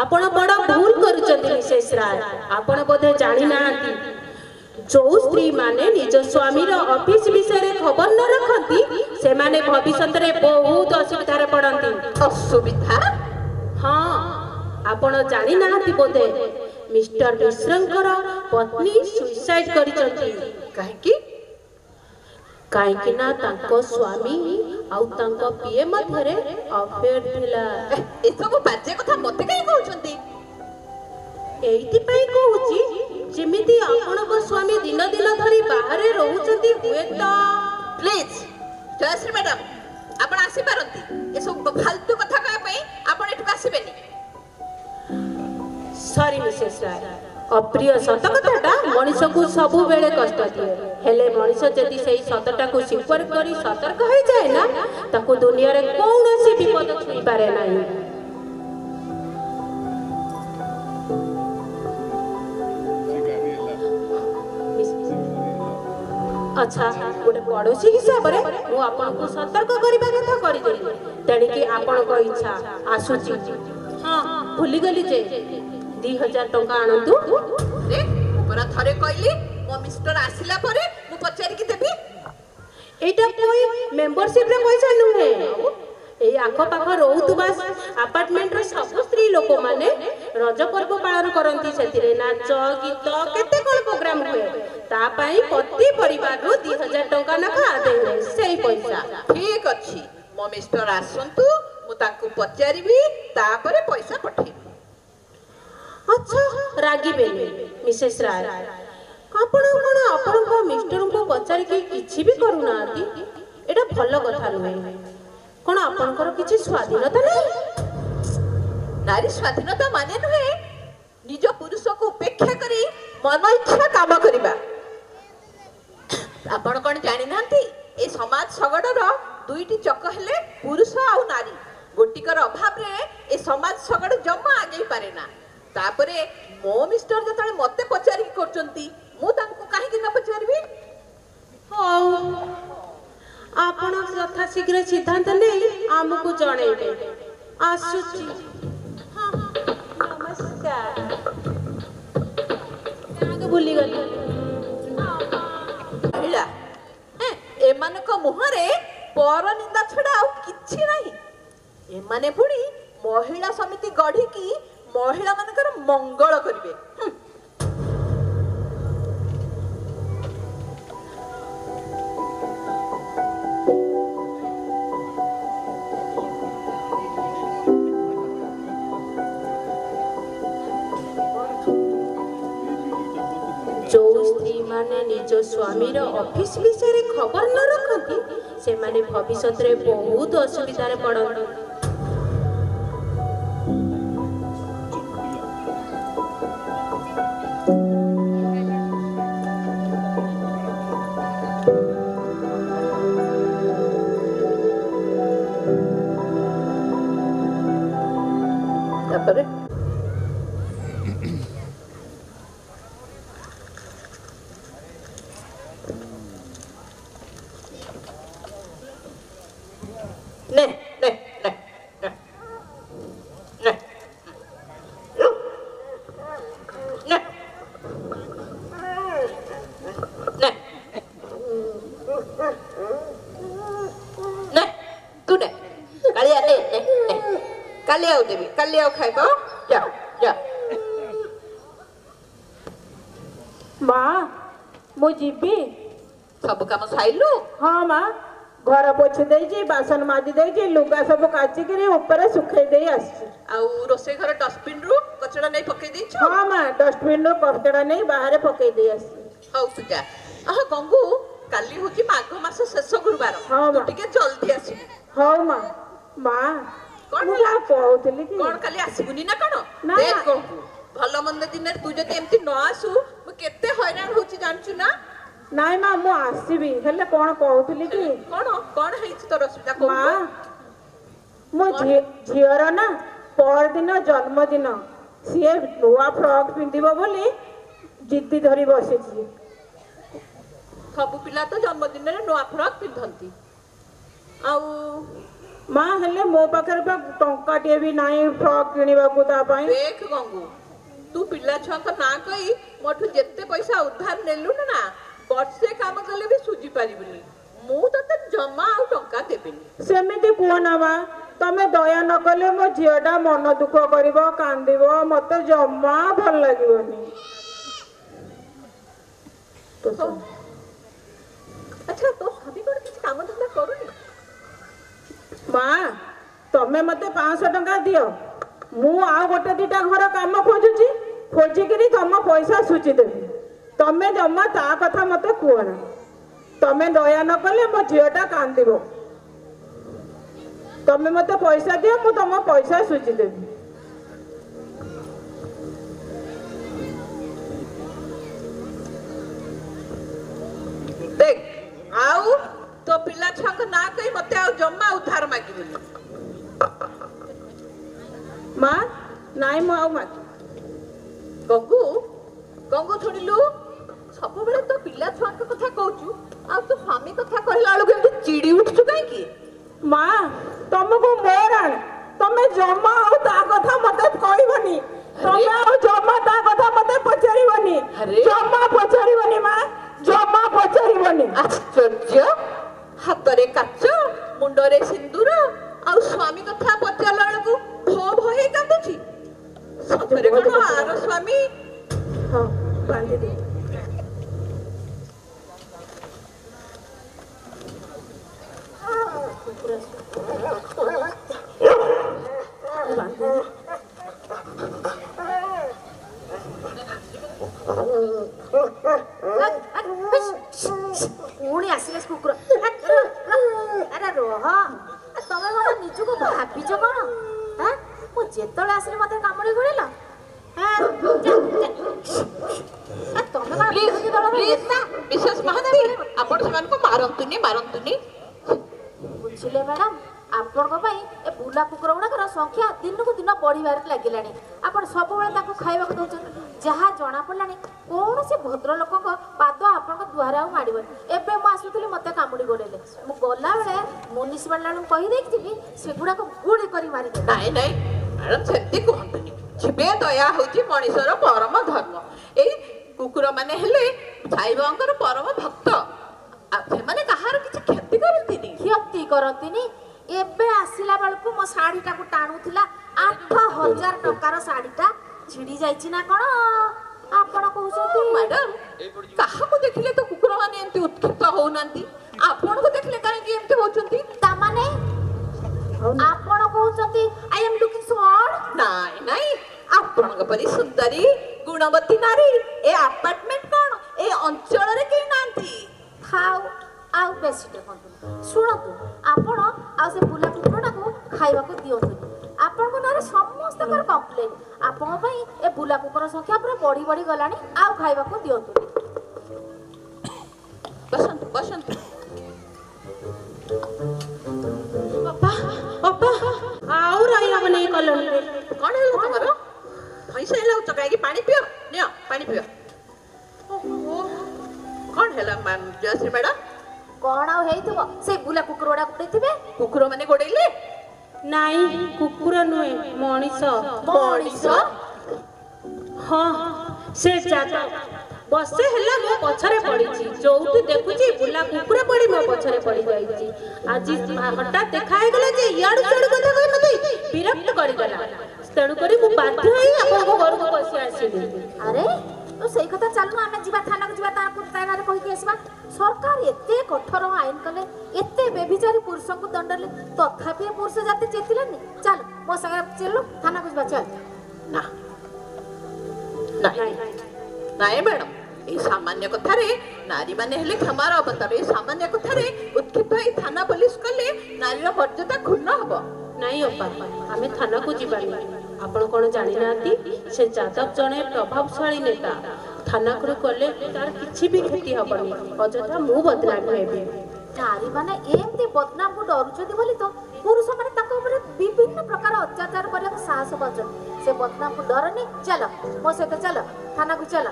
ଆପଣ ବଡ଼ ଭୁଲ କରୁଛନ୍ତି ମିସେସ୍ ରାୟ। ଆପଣ ବୋଧେ ଜାଣିନାହାନ୍ତି ଯୋଉ ସ୍ତ୍ରୀ ମାନେ ନିଜ ସ୍ୱାମୀର ଅଫିସ ବିଷୟରେ ଖବର ନ ରଖନ୍ତି ସେମାନେ ଭବିଷ୍ୟତରେ ବହୁତ ଅସୁବିଧାରେ ପଡ଼ନ୍ତି। ଅସୁବିଧା? ହଁ, ଆପଣ ଜାଣିନାହାନ୍ତି ବୋଧେ ମିଷ୍ଟର ମିଶ୍ରଙ୍କର ପତ୍ନୀ ସୁଇସାଇଡ୍ କରିଛନ୍ତି। କାହିଁକି? କାହିଁକି ନା ତାଙ୍କ ସ୍ୱାମୀ ଆଉ ତାଙ୍କ ପିଏ ମଧ୍ୟରେ ଅଫେୟାର ଥିଲା। ଏସବୁ ବାଜେ କଥା ମତେ କାହିଁ କହୁଛନ୍ତି? ଏଇଥିପାଇଁ କହୁଛି ଯେମିତି ଆପଣଙ୍କ ସ୍ୱାମୀ ଦିନ ଦିନ ଧରି ବାହାରେ ରହୁଛନ୍ତି ହୁଏତ। ପ୍ଲିଜ ଜୟଶ୍ରୀ ମ୍ୟାଡାମ ଆପଣ ଆସିପାରନ୍ତି। ଏସବୁ ଫାଲତୁ କଥା କହିବା ପାଇଁ ଆପଣ ଏଠୁ ଆସିବେନି। ସରି ମିସେସ୍ ରାୟ, ଅପ୍ରିୟ ସତ କଥାଟା ମଣିଷକୁ ସବୁବେଳେ କଷ୍ଟ ଦିଏ। ହେଲେ ମଣିଷ ଯଦି ସେଇ ସତଟାକୁ ସ୍ୱୀକାର କରି ସତର୍କ ହୋଇଯାଏ ନା ତାକୁ ଦୁନିଆରେ କୌଣସି ବିପଦ ଛୁଇଁପାରେ ନାହିଁ। ଆଚ୍ଛା, ଗୋଟେ ପଡ଼ୋଶୀ ହିସାବରେ ମୁଁ ଆପଣଙ୍କୁ ସତର୍କ କରିବା କଥା କରିଦେଲି। ତେଣିକି ଆପଣଙ୍କ ଇଚ୍ଛା। ଆସୁଛି। ହଁ, ଭୁଲିଗଲି ଯେ 2000 ଟଙ୍କା ଆଣନ୍ତୁ। ପରା ଥରେ କହିଲି ମୋ ମିଷ୍ଟର ଆସିଲା ପରେ ମୁଁ ପଚାରିକି ଦେବି। ଏଇଟା କୋଇ ମେମ୍ବରସିପର ପଇସା ନୁହେଁ। ଏଇ ଆଖପାଖ ରହୁଥିବା ଆପାର୍ଟମେଣ୍ଟର ସବୁ ସ୍ତ୍ରୀ ଲୋକମାନେ ରଜ ପର୍ବ ପାଳନ କରନ୍ତି। ସେଥିରେ ନାଚ ଗୀତ କେତେ କ'ଣ ପ୍ରୋଗ୍ରାମ ହୁଏ। ତା ପାଇଁ ପ୍ରତି ପରିବାରରୁ 2000 ଟଙ୍କା ଲେଖା ଆଦାୟ ହୁଏ। ସେଇ ପଇସା। ଠିକ ଅଛି, ମୋ ମିଷ୍ଟର ଆସନ୍ତୁ, ମୁଁ ତାଙ୍କୁ ପଚାରିବି, ତାପରେ ପଇସା ପଠେଇବି। ଆଚ୍ଛା, ରାଗିବେନି ମିସେସ୍ ରାୟ। ଆପଣ କ'ଣ ଆପଣଙ୍କ ମିଷ୍ଟରଙ୍କୁ ପଚାରିକି କିଛି ବି କରୁନାହାନ୍ତି? ଏଇଟା ଭଲ କଥା ନୁହେଁ। କ'ଣ ଆପଣଙ୍କର କିଛି ସ୍ୱାଧୀନତା ନାହିଁ? ନାରୀ ସ୍ୱାଧୀନତା ମାନେ ନୁହେଁ ନିଜ ପୁରୁଷକୁ ଉପେକ୍ଷା କରି ମନ ଇଚ୍ଛା କାମ କରିବା। ଆପଣ କ'ଣ ଜାଣିନାହାନ୍ତି ଏ ସମାଜ ଶଗଡ଼ର ଦୁଇଟି ଚକ ହେଲେ ପୁରୁଷ ଆଉ ନାରୀ। ଗୋଟିକର ଅଭାବରେ ଏ ସମାଜ ଶଗଡ଼ ଜମା ଆଗେଇ ପାରେ ନା। ତାପରେ ମୋ ମିଷ୍ଟର ଯେତେବେଳେ ମତେ ପଚାରିକି କରୁଛନ୍ତି ମୁଁ ତାଙ୍କୁ କାହିଁକି ନ ପଚାରିବି? ହଉ, ଆପଣ ଯଥା ଶୀଘ୍ର ସିଦ୍ଧାନ୍ତ ନେଇ ଆମକୁ ଜଣେଇବେ। ଆସୁଛି। ହଁ, ନମସ୍କାର। ଭୁଲିଗଲି। ମହିଳା ଏମାନଙ୍କ ମୁହଁରେ ପରନିନ୍ଦା ଛଡ଼ା ଆଉ କିଛି ନାହିଁ। ଏମାନେ ପୁଣି ମହିଳା ସମିତି ଗଢ଼ିକି ମହିଳା ମାନଙ୍କର ମଙ୍ଗଳ କରିବେ। ଯୋଉ ସ୍ତ୍ରୀ ମାନେ ନିଜ ସ୍ୱାମୀର ଅଫିସ ବିଷୟରେ ଖବର ନ ରଖନ୍ତି ସେମାନେ ଭବିଷ୍ୟତରେ ବହୁତ ଅସୁବିଧାରେ ପଡ଼ନ୍ତି। ତାପରେ ନେ ନେ ନେ ନେ ନେ ନେ ନେ ନେ ତୁ ନେ କାଳିଆ ନେ ନେ ନେ କାଲି ଆଉ ଦେବି, କାଲି ଆଉ ଖାଇବ। ଯା ଯା। ମା ମୁଁ ଯିବି। ସବୁ କାମ ସାଇଲୁ? ହଁ ମା, ଘର ପୋଛି ଦେଇଛି, ବାସନ ମାଜି ଦେଇଛି, ଲୁଗା ସବୁ କାଚିକିରି ଉପରେ ଶୁଖେଇ ଦେଇ ଆସିଛି। ଆଉ ରୋଷେଇ ଘର ଡଷ୍ଟବିନରୁ କଚଡ଼ା ନେଇ ପକେଇ ଦେଇଛୁ? ହଁ ମା, ଡଷ୍ଟବିନରୁ କଚଡ଼ା ନେଇ ବାହାରେ ପକେଇ ଦେଇ ଆସିଛି। ହଉ ତୁ ଯା। ଗଙ୍ଗୁ, କାଲି ହଉଛି ମାଘ ମାସ ଶେଷ ଗୁରୁବାର। ହଁ ତୁ ମା। ଟିକେ ଜଲ୍ଦି ଆସିବୁ। ହଉ ମା। ମା କଣ ମୁଁ ହେଲା? କହୁଥିଲି କି କଣ କାଲି ଆସିବୁନି ନା କଣ? ନା, ଦେଖ ନା। ଗଙ୍ଗୁ, ଭଲ ମନ୍ଦ ଦିନରେ ତୁ ଯଦି ଏମିତି ନ ଆସୁ ମୁଁ କେତେ ହଇରାଣ ହଉଛି ଜାଣିଛୁ ନା? ନାଇଁ ମା, ମୁଁ ଆସିବି। ହେଲେ କଣ କହୁଥିଲି କି କଣ କଣ ହେଇଛି ତୋର ଅସୁବିଧା? ମା, କହୁନୁ। ମୋ ଝିଅର ନା ପରଦିନ ଜନ୍ମଦିନ। ସିଏ ନୂଆ ଫ୍ରକ୍ ପିନ୍ଧିବ ବୋଲି ଜିଦି ଧରି ବସିଛି। ସବୁ ପିଲା ତ ଜନ୍ମଦିନରେ ନୂଆ ଫ୍ରକ୍ ପିନ୍ଧନ୍ତି। ଆଉ ମା ହେଲେ ମୋ ପାଖରେ ବା ଟଙ୍କାଟିଏ ବି ନାହିଁ ଫ୍ରକ୍ କିଣିବାକୁ ତା ପାଇଁ। ଦେଖ ଗଙ୍ଗୁ, ତୁ ପିଲା ଛୁଆଙ୍କ ନାଁ କହି ମୋଠୁ ଯେତେ ପଇସା ଉଦ୍ଧାର ନେଲୁଣି ନା, ବର୍ଷେ କାମ କଲେ ବି ସୁଝି ପାରିବୁନି। ମୁଁ ତତେ ଜମା ଆଉ ଟଙ୍କା ଦେବିନି। ସେମିତି କୁହ ନା ମା, ତମେ ଦୟା ନ କଲେ ମୋ ଝିଅଟା ମନ ଦୁଃଖ କରିବ, କାନ୍ଦିବ, ମତେ ଜମା ଭଲ ଲାଗିବନି। ଆଚ୍ଛା, ତୋ ସ୍ୱାମୀ କଣ କିଛି କାମ ଧନ୍ଦା କରୁନି? ମା ତମେ ମତେ 500 ଟଙ୍କା ଦିଅ, ମୁଁ ଆଉ ଗୋଟେ ଦିଟା ଘର କାମ ଖୋଜୁଛି, ଖୋଜିକିରି ତମ ପଇସା ସୁଝିଦେବି। ତମେ ଜମା ତା କଥା ମତେ କୁହ ନା। ତମେ ଦୟା ନ କଲେ ମୋ ଝିଅଟା କାନ୍ଦିବ। ତମେ ମତେ ପଇସା ଦିଅ, ମୁଁ ତମ ପଇସା ସୁଝିଦେବି। ଦେଖ, ଆଉ ତୋ ପିଲା ଛୁଆଙ୍କ ନାଁ କହି ମତେ ଆଉ ଜମା ଉଦ୍ଧାର ମାଗିବୁନି। ମା ନାଇଁ ମୁଁ ଆଉ ମାଗି। ଗଙ୍ଗୁ, ଗଙ୍ଗୁ ଶୁଣିଲୁ, ସବୁବେଳେ ତୋ ପିଲା ଛୁଆଙ୍କ କଥା କହୁଛୁ, ଆଉ ତୋ ସ୍ୱାମୀ କଥା କହିଲା ବେଳକୁ ଏମିତି ଚିଡ଼ି ଉଠୁଛୁ କାହିଁକି? ମା ତମକୁ ମୋର ତମେ ଜମା ଆଉ ତା କଥା ମତେ କହିବନି। ତମେ ଆଉ ଜମା ତା କଥା ମତେ ପଚାରିବନି। ଜମା ପଚାରିବନି ମା, ଜମା ପଚାରିବନି। ଆଶ୍ଚର୍ଯ୍ୟ, ହାତରେ କାଚ, ମୁଣ୍ଡରେ ସିନ୍ଦୁର, ଆଉ ସ୍ୱାମୀ କଥା ପଚାରିଲା ବେଳକୁ ଭୋ ଭୋ ହେଇ କାନ୍ଦୁଛି। ସତରେ କଣ ଆର ସ୍ୱାମୀ? ହଁ ବାନ୍ଧି ଦେ। ପୁଣି ଆସିଲେ କୁକୁର। ଆରେ ରହ, ତମେ କଣ ନିଜକୁ ଭାବିଛ କଣ? ମୁଁ ଯେତେବେଳେ ଆସିଲି ମତେ କାମୁଡି ଗୋଳିଲ। ମିସେସ୍ ମହାନ୍ତି, ଆପଣ ସେମାନଙ୍କୁ ମାରନ୍ତୁନି, ମାରନ୍ତୁନି। ବୁଝିଲେ ମ୍ୟାଡାମ, ଆପଣଙ୍କ ପାଇଁ ଏ ବୁଲା କୁକୁର ଗୁଡାକର ସଂଖ୍ୟା ଦିନକୁ ଦିନ ବଢିବାରେ ଲାଗିଲାଣି। ଆପଣ ସବୁବେଳେ ତାକୁ ଖାଇବାକୁ ଦଉଛନ୍ତି। ଯାହା ଜଣା ପଡିଲାଣି, କୌଣସି ଭଦ୍ରଲୋକଙ୍କ ପାଦ ଆପଣଙ୍କ ଦୁଆରେ ଆଉ ମାଡ଼ିବନି। ଏବେ ମୁଁ ଆସୁଥିଲି, ମତେ କାମୁଡି ଗୋଳେଇଲେ। ମୁଁ ଗଲାବେଳେ ମ୍ୟୁନିସିପାଲିଟିକୁ କହିଦେଇକି ଯିବି, ସେଗୁଡାକ ଗୁଳି କରି ମାରିଦେବେ। ନାଇଁ ନାଇଁ ମ୍ୟାଡାମ, ସେମିତି କୁହନ୍ତୁନି। ଜୀବେ ଦୟା ହଉଛି ମଣିଷର ପରମ ଧର୍ମ। ଏଇ କୁକୁର ମାନେ ହେଲେ ସାଇବାବାଙ୍କର ପରମ ଭକ୍ତ। ସେମାନେ କାହାର କିଛି କ୍ଷତି କରନ୍ତିନି। କ୍ଷତି କରନ୍ତିନି? ଏବେ ଆସିଲା ବେଳକୁ ମୋ ଶାଢୀଟାକୁ ଟାଣୁଥିଲା, 8,000 ଟଙ୍କାର ଶାଢୀଟା ଛିଡି ଯାଇଛି ନା କଣ ଆପଣ କହୁଛନ୍ତି? ମ୍ୟାଡାମ, କାହାକୁ ଦେଖିଲେ ତ କୁକୁର ମାନେ ଏମିତି ଉତ୍କ୍ଷିପ୍ତ ହଉନାହାନ୍ତି, ଆପଣଙ୍କୁ ଦେଖିଲେ କାହିଁକି ଏମିତି ହଉଛନ୍ତି? ତାମାନେ ଆପଣ କହୁଛନ୍ତି I am looking so odd? ନାଇଁ ନାଇଁ, ଆପଣଙ୍କ ପରି ସୁନ୍ଦରୀ ଗୁଣବତୀ ନାରୀ ଏ ଆପାର୍ଟମେଣ୍ଟ କଣ ଏ ଅଞ୍ଚଳରେ କେହି ନାହାନ୍ତି। ଖାଉ ଆଉ ବେଶୀ ଦେଖନ୍ତୁ। ଶୁଣନ୍ତୁ, ଆପଣ ଆଉ ସେ ବୁଲା କୁକୁରଟାକୁ ଖାଇବାକୁ ଦିଅନ୍ତୁନି। ଆପଣଙ୍କ ନାଁରେ ସମସ୍ତଙ୍କର କମ୍ପ୍ଲେନ୍। ଆପଣଙ୍କ ପାଇଁ ଏ ବୁଲା କୁକୁର ସଂଖ୍ୟା ପୁରା ବଢି ବଢି ଗଲାଣି। ଆଉ ଖାଇବାକୁ ଦିଅନ୍ତୁନି। ବସନ୍ତୁ ବସନ୍ତୁ। ଆଉ ରହିହବନି ଏଇ କଲୋନୀରେ। କଣ ହେଲା ତମର? ଭଇଁସା ହେଲାଉଛ କାହିଁକି? ପାଣି ପିଅ, ନିଅ ପାଣି ପିଅ। କଣ ହେଲା ଜୟଶ୍ରୀ ମ୍ୟାଡାମ? କଣ ଆଉ ହେଇଥିବ, ସେଇ ବୁଲା କୁକୁର ଗୁଡା ଗୋଡେଇଥିବେ। କୁକୁର ମାନେ ଗୋଡେଇଲେ? ନାଇଁ, କୁକୁର ନୁହେଁ, ମଣିଷ। ମଣିଷ? ହଁ, ସେ ଯାଦବ ବର୍ଷେ ହେଲା ମୋ ପଛରେ ପଡିଛି। ଯୋଉଠି ଦେଖୁଛି ବୁଲା କୁକୁର ପଡି ମୋ ପଛରେ ପଡି ଯାଇଛି। ଆଜି ହଠାତ୍ ଦେଖା ହେଇଗଲା ଯେ ଇଆଡୁ ସିଆଡୁ କଥା କହି ମତେ ବିରକ୍ତ କରିଦେଲା। ତେଣୁକରି ମୁଁ ବାଧ୍ୟ ହେଇ ଆପଣଙ୍କ ଘରକୁ ବସି ଆସିଲି। ଆରେ ତ ସେଇ କଥା, ଚାଲୁନ ଆମେ ଯିବା ଥାନାକୁ ଯିବା, ତା ନାଁରେ କହିକି ଆସିବା। ସରକାର ଏତେ କଠୋର ଆଇନ କଲେ, ଏତେ ବେଭିଚାରୀ ପୁରୁଷଙ୍କୁ ଦଣ୍ଡ ଦେଲେ, ତଥାପି ପୁରୁଷ ଜାତି ଚେତିଲେନି। ଚାଲ ମୋ ସାଙ୍ଗରେ ଚାଲୁ, ଥାନାକୁ ଯିବା। ଚାଲ। ନା ନାଇଁ ନାଇଁ ମ୍ୟାଡାମ, এই ସାମାନ୍ୟ କଥାରେ ନାରୀ ମାନେ ହେଲେ କ୍ଷମାର ଅବତାର। এই ସାମାନ୍ୟ କଥାରେ ଉତ୍କ୍ଷିପ୍ତ ହେଇ ଥାନା ପୋଲିସ କଲେ ନାରୀର ମର୍ଯ୍ୟାଦା କ୍ଷୁଣ୍ଣ ହବ। ନାଇଁ ଅପା, ଆମେ ଥାନାକୁ ଯିବାନି। ଆପଣ କଣ ଜାଣିନାହାନ୍ତି, ସେ ଯାଦବ ଜଣେ ପ୍ରଭାବଶାଳୀ ନେତା। ଥାନାକୁ ଗଲେ ତାର କିଛି ବି କ୍ଷତି ହବନି। ଅଯଥା ମୁଁ ବଦନାମ ହେବି। ନାରୀ ମାନେ ଏମିତି ବଦନାମକୁ ଡରୁଛନ୍ତି ବୋଲି ତ ପୁରୁଷ ମାନେ ତାଙ୍କ ଉପରେ ବିଭିନ୍ନ ପ୍ରକାର ଅତ୍ୟାଚାର କରିବାକୁ ସାହସ ପାଉଛନ୍ତି। ସେ ବଦନାମକୁ ଡରନି। ଚାଲ ମୋ ସହିତ, ଚାଲ ଥାନାକୁ ଚାଲ।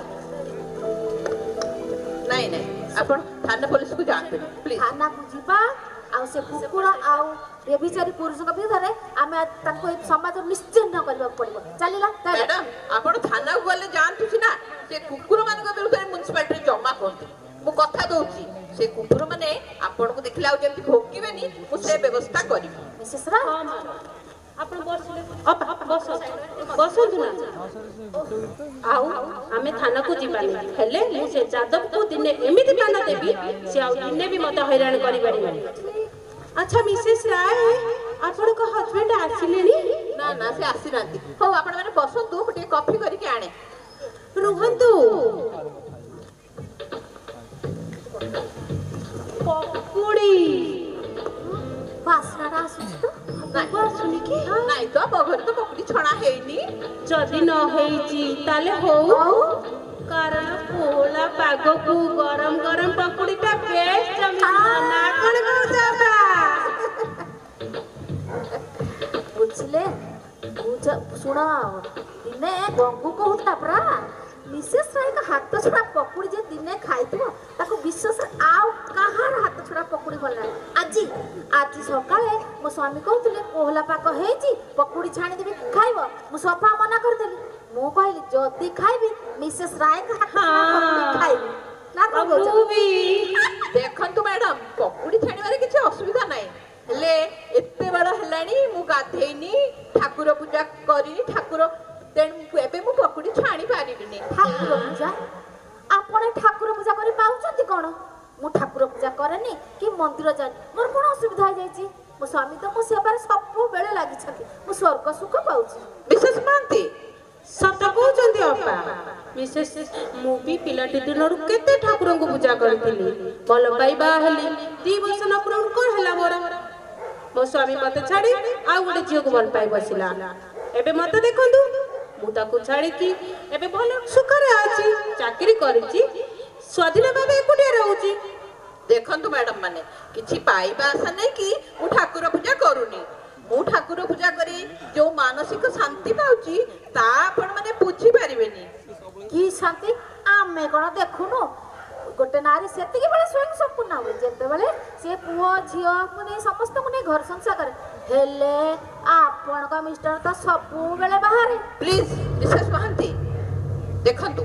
ନାଇଁ ନାଇଁ ଆପଣ ଥାନା ପୋଲିସକୁ ଯାଆନ୍ତୁ ପ୍ଲିଜ। ଥାନାକୁ ଯିବା ଆଉ ସେ କୁକୁର ଆଉ ବେବିଚାରୀ ପୁରୁଷଙ୍କ ବିରୁଦ୍ଧରେ ଆମେ ତାଙ୍କୁ ଏ ସମାଜରୁ ନିଶ୍ଚିହ୍ନ କରିବାକୁ ପଡିବ। ଚାଲିଲା ମ୍ୟାଡାମ ଆପଣ ଥାନାକୁ ଗଲେ ଯାଆନ୍ତୁ ସିନା ସେ କୁକୁର ମାନଙ୍କ ବିରୁଦ୍ଧରେ ମ୍ୟୁନିସିପାଲିଟିରେ ଜମା କରନ୍ତି। ମୁଁ କଥା ଦଉଛି ସେ କୁକୁର ମାନେ ଆପଣଙ୍କୁ ଦେଖିଲେ ଆଉ ଯେମିତି ଭୋକିବେନି ମୁଁ ସେ ବ୍ୟବସ୍ଥା କରିବି। ମିସେସ୍ ରାୟ ହଁ ମା ଆପଣ ବସିଲେ ବସନ୍ତୁ ନା। ଆଉ ଆମେ ଥାନାକୁ ଯିବାନି ହେଲେ ମୁଁ ସେ ଯାଦବକୁ ଦିନେ ଏମିତି ପାନ ଦେବି ସେ ଆଉ ଦିନେ ବି ମତେ ହଇରାଣ କରିପାରିବନି। ଆଚ୍ଛା ମିସେସ୍ ରାୟ ଆପଣଙ୍କ ହଜବେଣ୍ଡ ଆସିଲେଣି? ନା ନା ସେ ଆସିନାହାନ୍ତି। ହଉ ଆପଣ ମାନେ ବସନ୍ତୁ ମୁଁ ଟିକେ କଫି କରିକି ଆଣେ। ରୁହନ୍ତୁ। ପକୁଡ଼ି ବାସ୍ନାଟା ଆସୁଛି ତ। ବାବୁ ଆସୁନି କି? ନାଇଁ ତ ମୋ ଘରେ ତ ପକୁଡି ଛଣା ହେଇନି। ଯଦି ନ ହେଇଛି ତାହେଲେ ହଉ କାରଣ କୋହଲା ପାଗକୁ ଗରମ ଗରମ ପକୁଡିଟା ବେଶ ଜମିଯିବ ନା କଣ କହୁଛ ବାପା? ବୁଝିଲେ ଶୁଣ ଦିନେ ଗଙ୍ଗୁ କହୁଥିଲା ପରା ମିସେସ୍ ରାୟଙ୍କ ହାତ ଛଡ଼ା ପକୁଡ଼ି ଯେ ଦିନେ ଖାଇଥିବ ତାକୁ ବିଶ୍ୱାସରେ ଆଉ କାହାର ହାତ ଛଡ଼ା ପକୁଡ଼ି ଭଲ ନାହିଁ। ଆଜି ସକାଳେ ମୋ ସ୍ୱାମୀ କହୁଥିଲେ କୋହଲା ପାଗ ହେଇଛି ପକୁଡ଼ି ଛାଣିଦେବି ଖାଇବ। ମୁଁ ସଫା ମନା କରିଦେଲି। ମୁଁ କହିଲି ଯଦି ଖାଇବି ମିସେସ୍ ରାୟଙ୍କ ହାତ ଛଡ଼ା ପକୁଡ଼ି ଖାଇବି ନା କଣ କହୁଛ? ଦେଖନ୍ତୁ ମ୍ୟାଡାମ ପକୁଡି ଛାଣିବାରେ କିଛି ଅସୁବିଧା ନାହିଁ ହେଲେ ଏତେ ବେଳ ହେଲାଣି ମୁଁ ଗାଧେଇନି ଠାକୁର ପୂଜା କରିନି ଠାକୁର ତେଣୁ ଏବେ ମୁଁ ପକୁଡି ଛାଣି ପାରିବିନି। ଠାକୁର ପୂଜା ଆପଣ ଠାକୁର ପୂଜା କରି ପାଉଛନ୍ତି କଣ? ମୁଁ ଠାକୁର ପୂଜା କରେନି କି ମନ୍ଦିର ଯାଏନି ମୋର କଣ ଅସୁବିଧା ହେଇଯାଇଛି? ମୋ ସ୍ୱାମୀ ତ ମୋ ସେବାରେ ସବୁବେଳେ ଲାଗିଛନ୍ତି। ମୁଁ ସ୍ୱର୍ଗ ସୁଖ ପାଉଛି। ବିଶେଷ ମହାନ୍ତି ସତ କହୁଛନ୍ତି ଅପା। ମିସେସ୍ ମୁଁ ବି ପିଲାଟି ଦିନରୁ କେତେ ଠାକୁରଙ୍କୁ ପୂଜା କରିଥିଲି। ଭଲ ପାଇବା ହେଲି 2 ବର୍ଷ ନ ପୂର୍ବରୁ କଣ ହେଲା ମୋର? ମୋ ସ୍ୱାମୀ ମତେ ଛାଡି ଆଉ ଗୋଟେ ଝିଅକୁ ଭଲ ପାଇ ବସିଲା। ଏବେ ମତେ ଦେଖନ୍ତୁ ମୁଁ ତାକୁ ଛାଡିକି ଏବେ ଭଲ ସୁଖରେ ଅଛି, ଚାକିରି କରିଛି, ସ୍ୱାଧୀନ ଭାବେ ଏକୁଟିଆ ରହୁଛି। ଦେଖନ୍ତୁ ମ୍ୟାଡାମ ମାନେ କିଛି ପାଇବା ଆଶା ନାହିଁ କି ମୁଁ ଠାକୁର ପୂଜା କରୁନି। ମୁଁ ଠାକୁର ପୂଜା କରି ଯୋଉ ମାନସିକ ଶାନ୍ତି ପାଉଛି ତା ଆପଣ ମାନେ ବୁଝିପାରିବେନି। କି ଶାନ୍ତି ଆମେ କଣ ଦେଖୁନୁ? ଗୋଟେ ନାରୀ ସେତିକି ବେଳେ ସ୍ୱୟଂ ସମ୍ପୂର୍ଣ୍ଣ ହୁଏ ଯେତେବେଳେ ସେ ପୁଅ ଝିଅକୁ ନେଇ ସମସ୍ତଙ୍କୁ ନେଇ ଘର ସଂସାର କରେ। ହେଲେ ଆପଣଙ୍କ ମିଷ୍ଟର ତ ସବୁବେଳେ ବାହାରେ। ପ୍ଲିଜ ମିସେସ୍ ମହାନ୍ତି ଦେଖନ୍ତୁ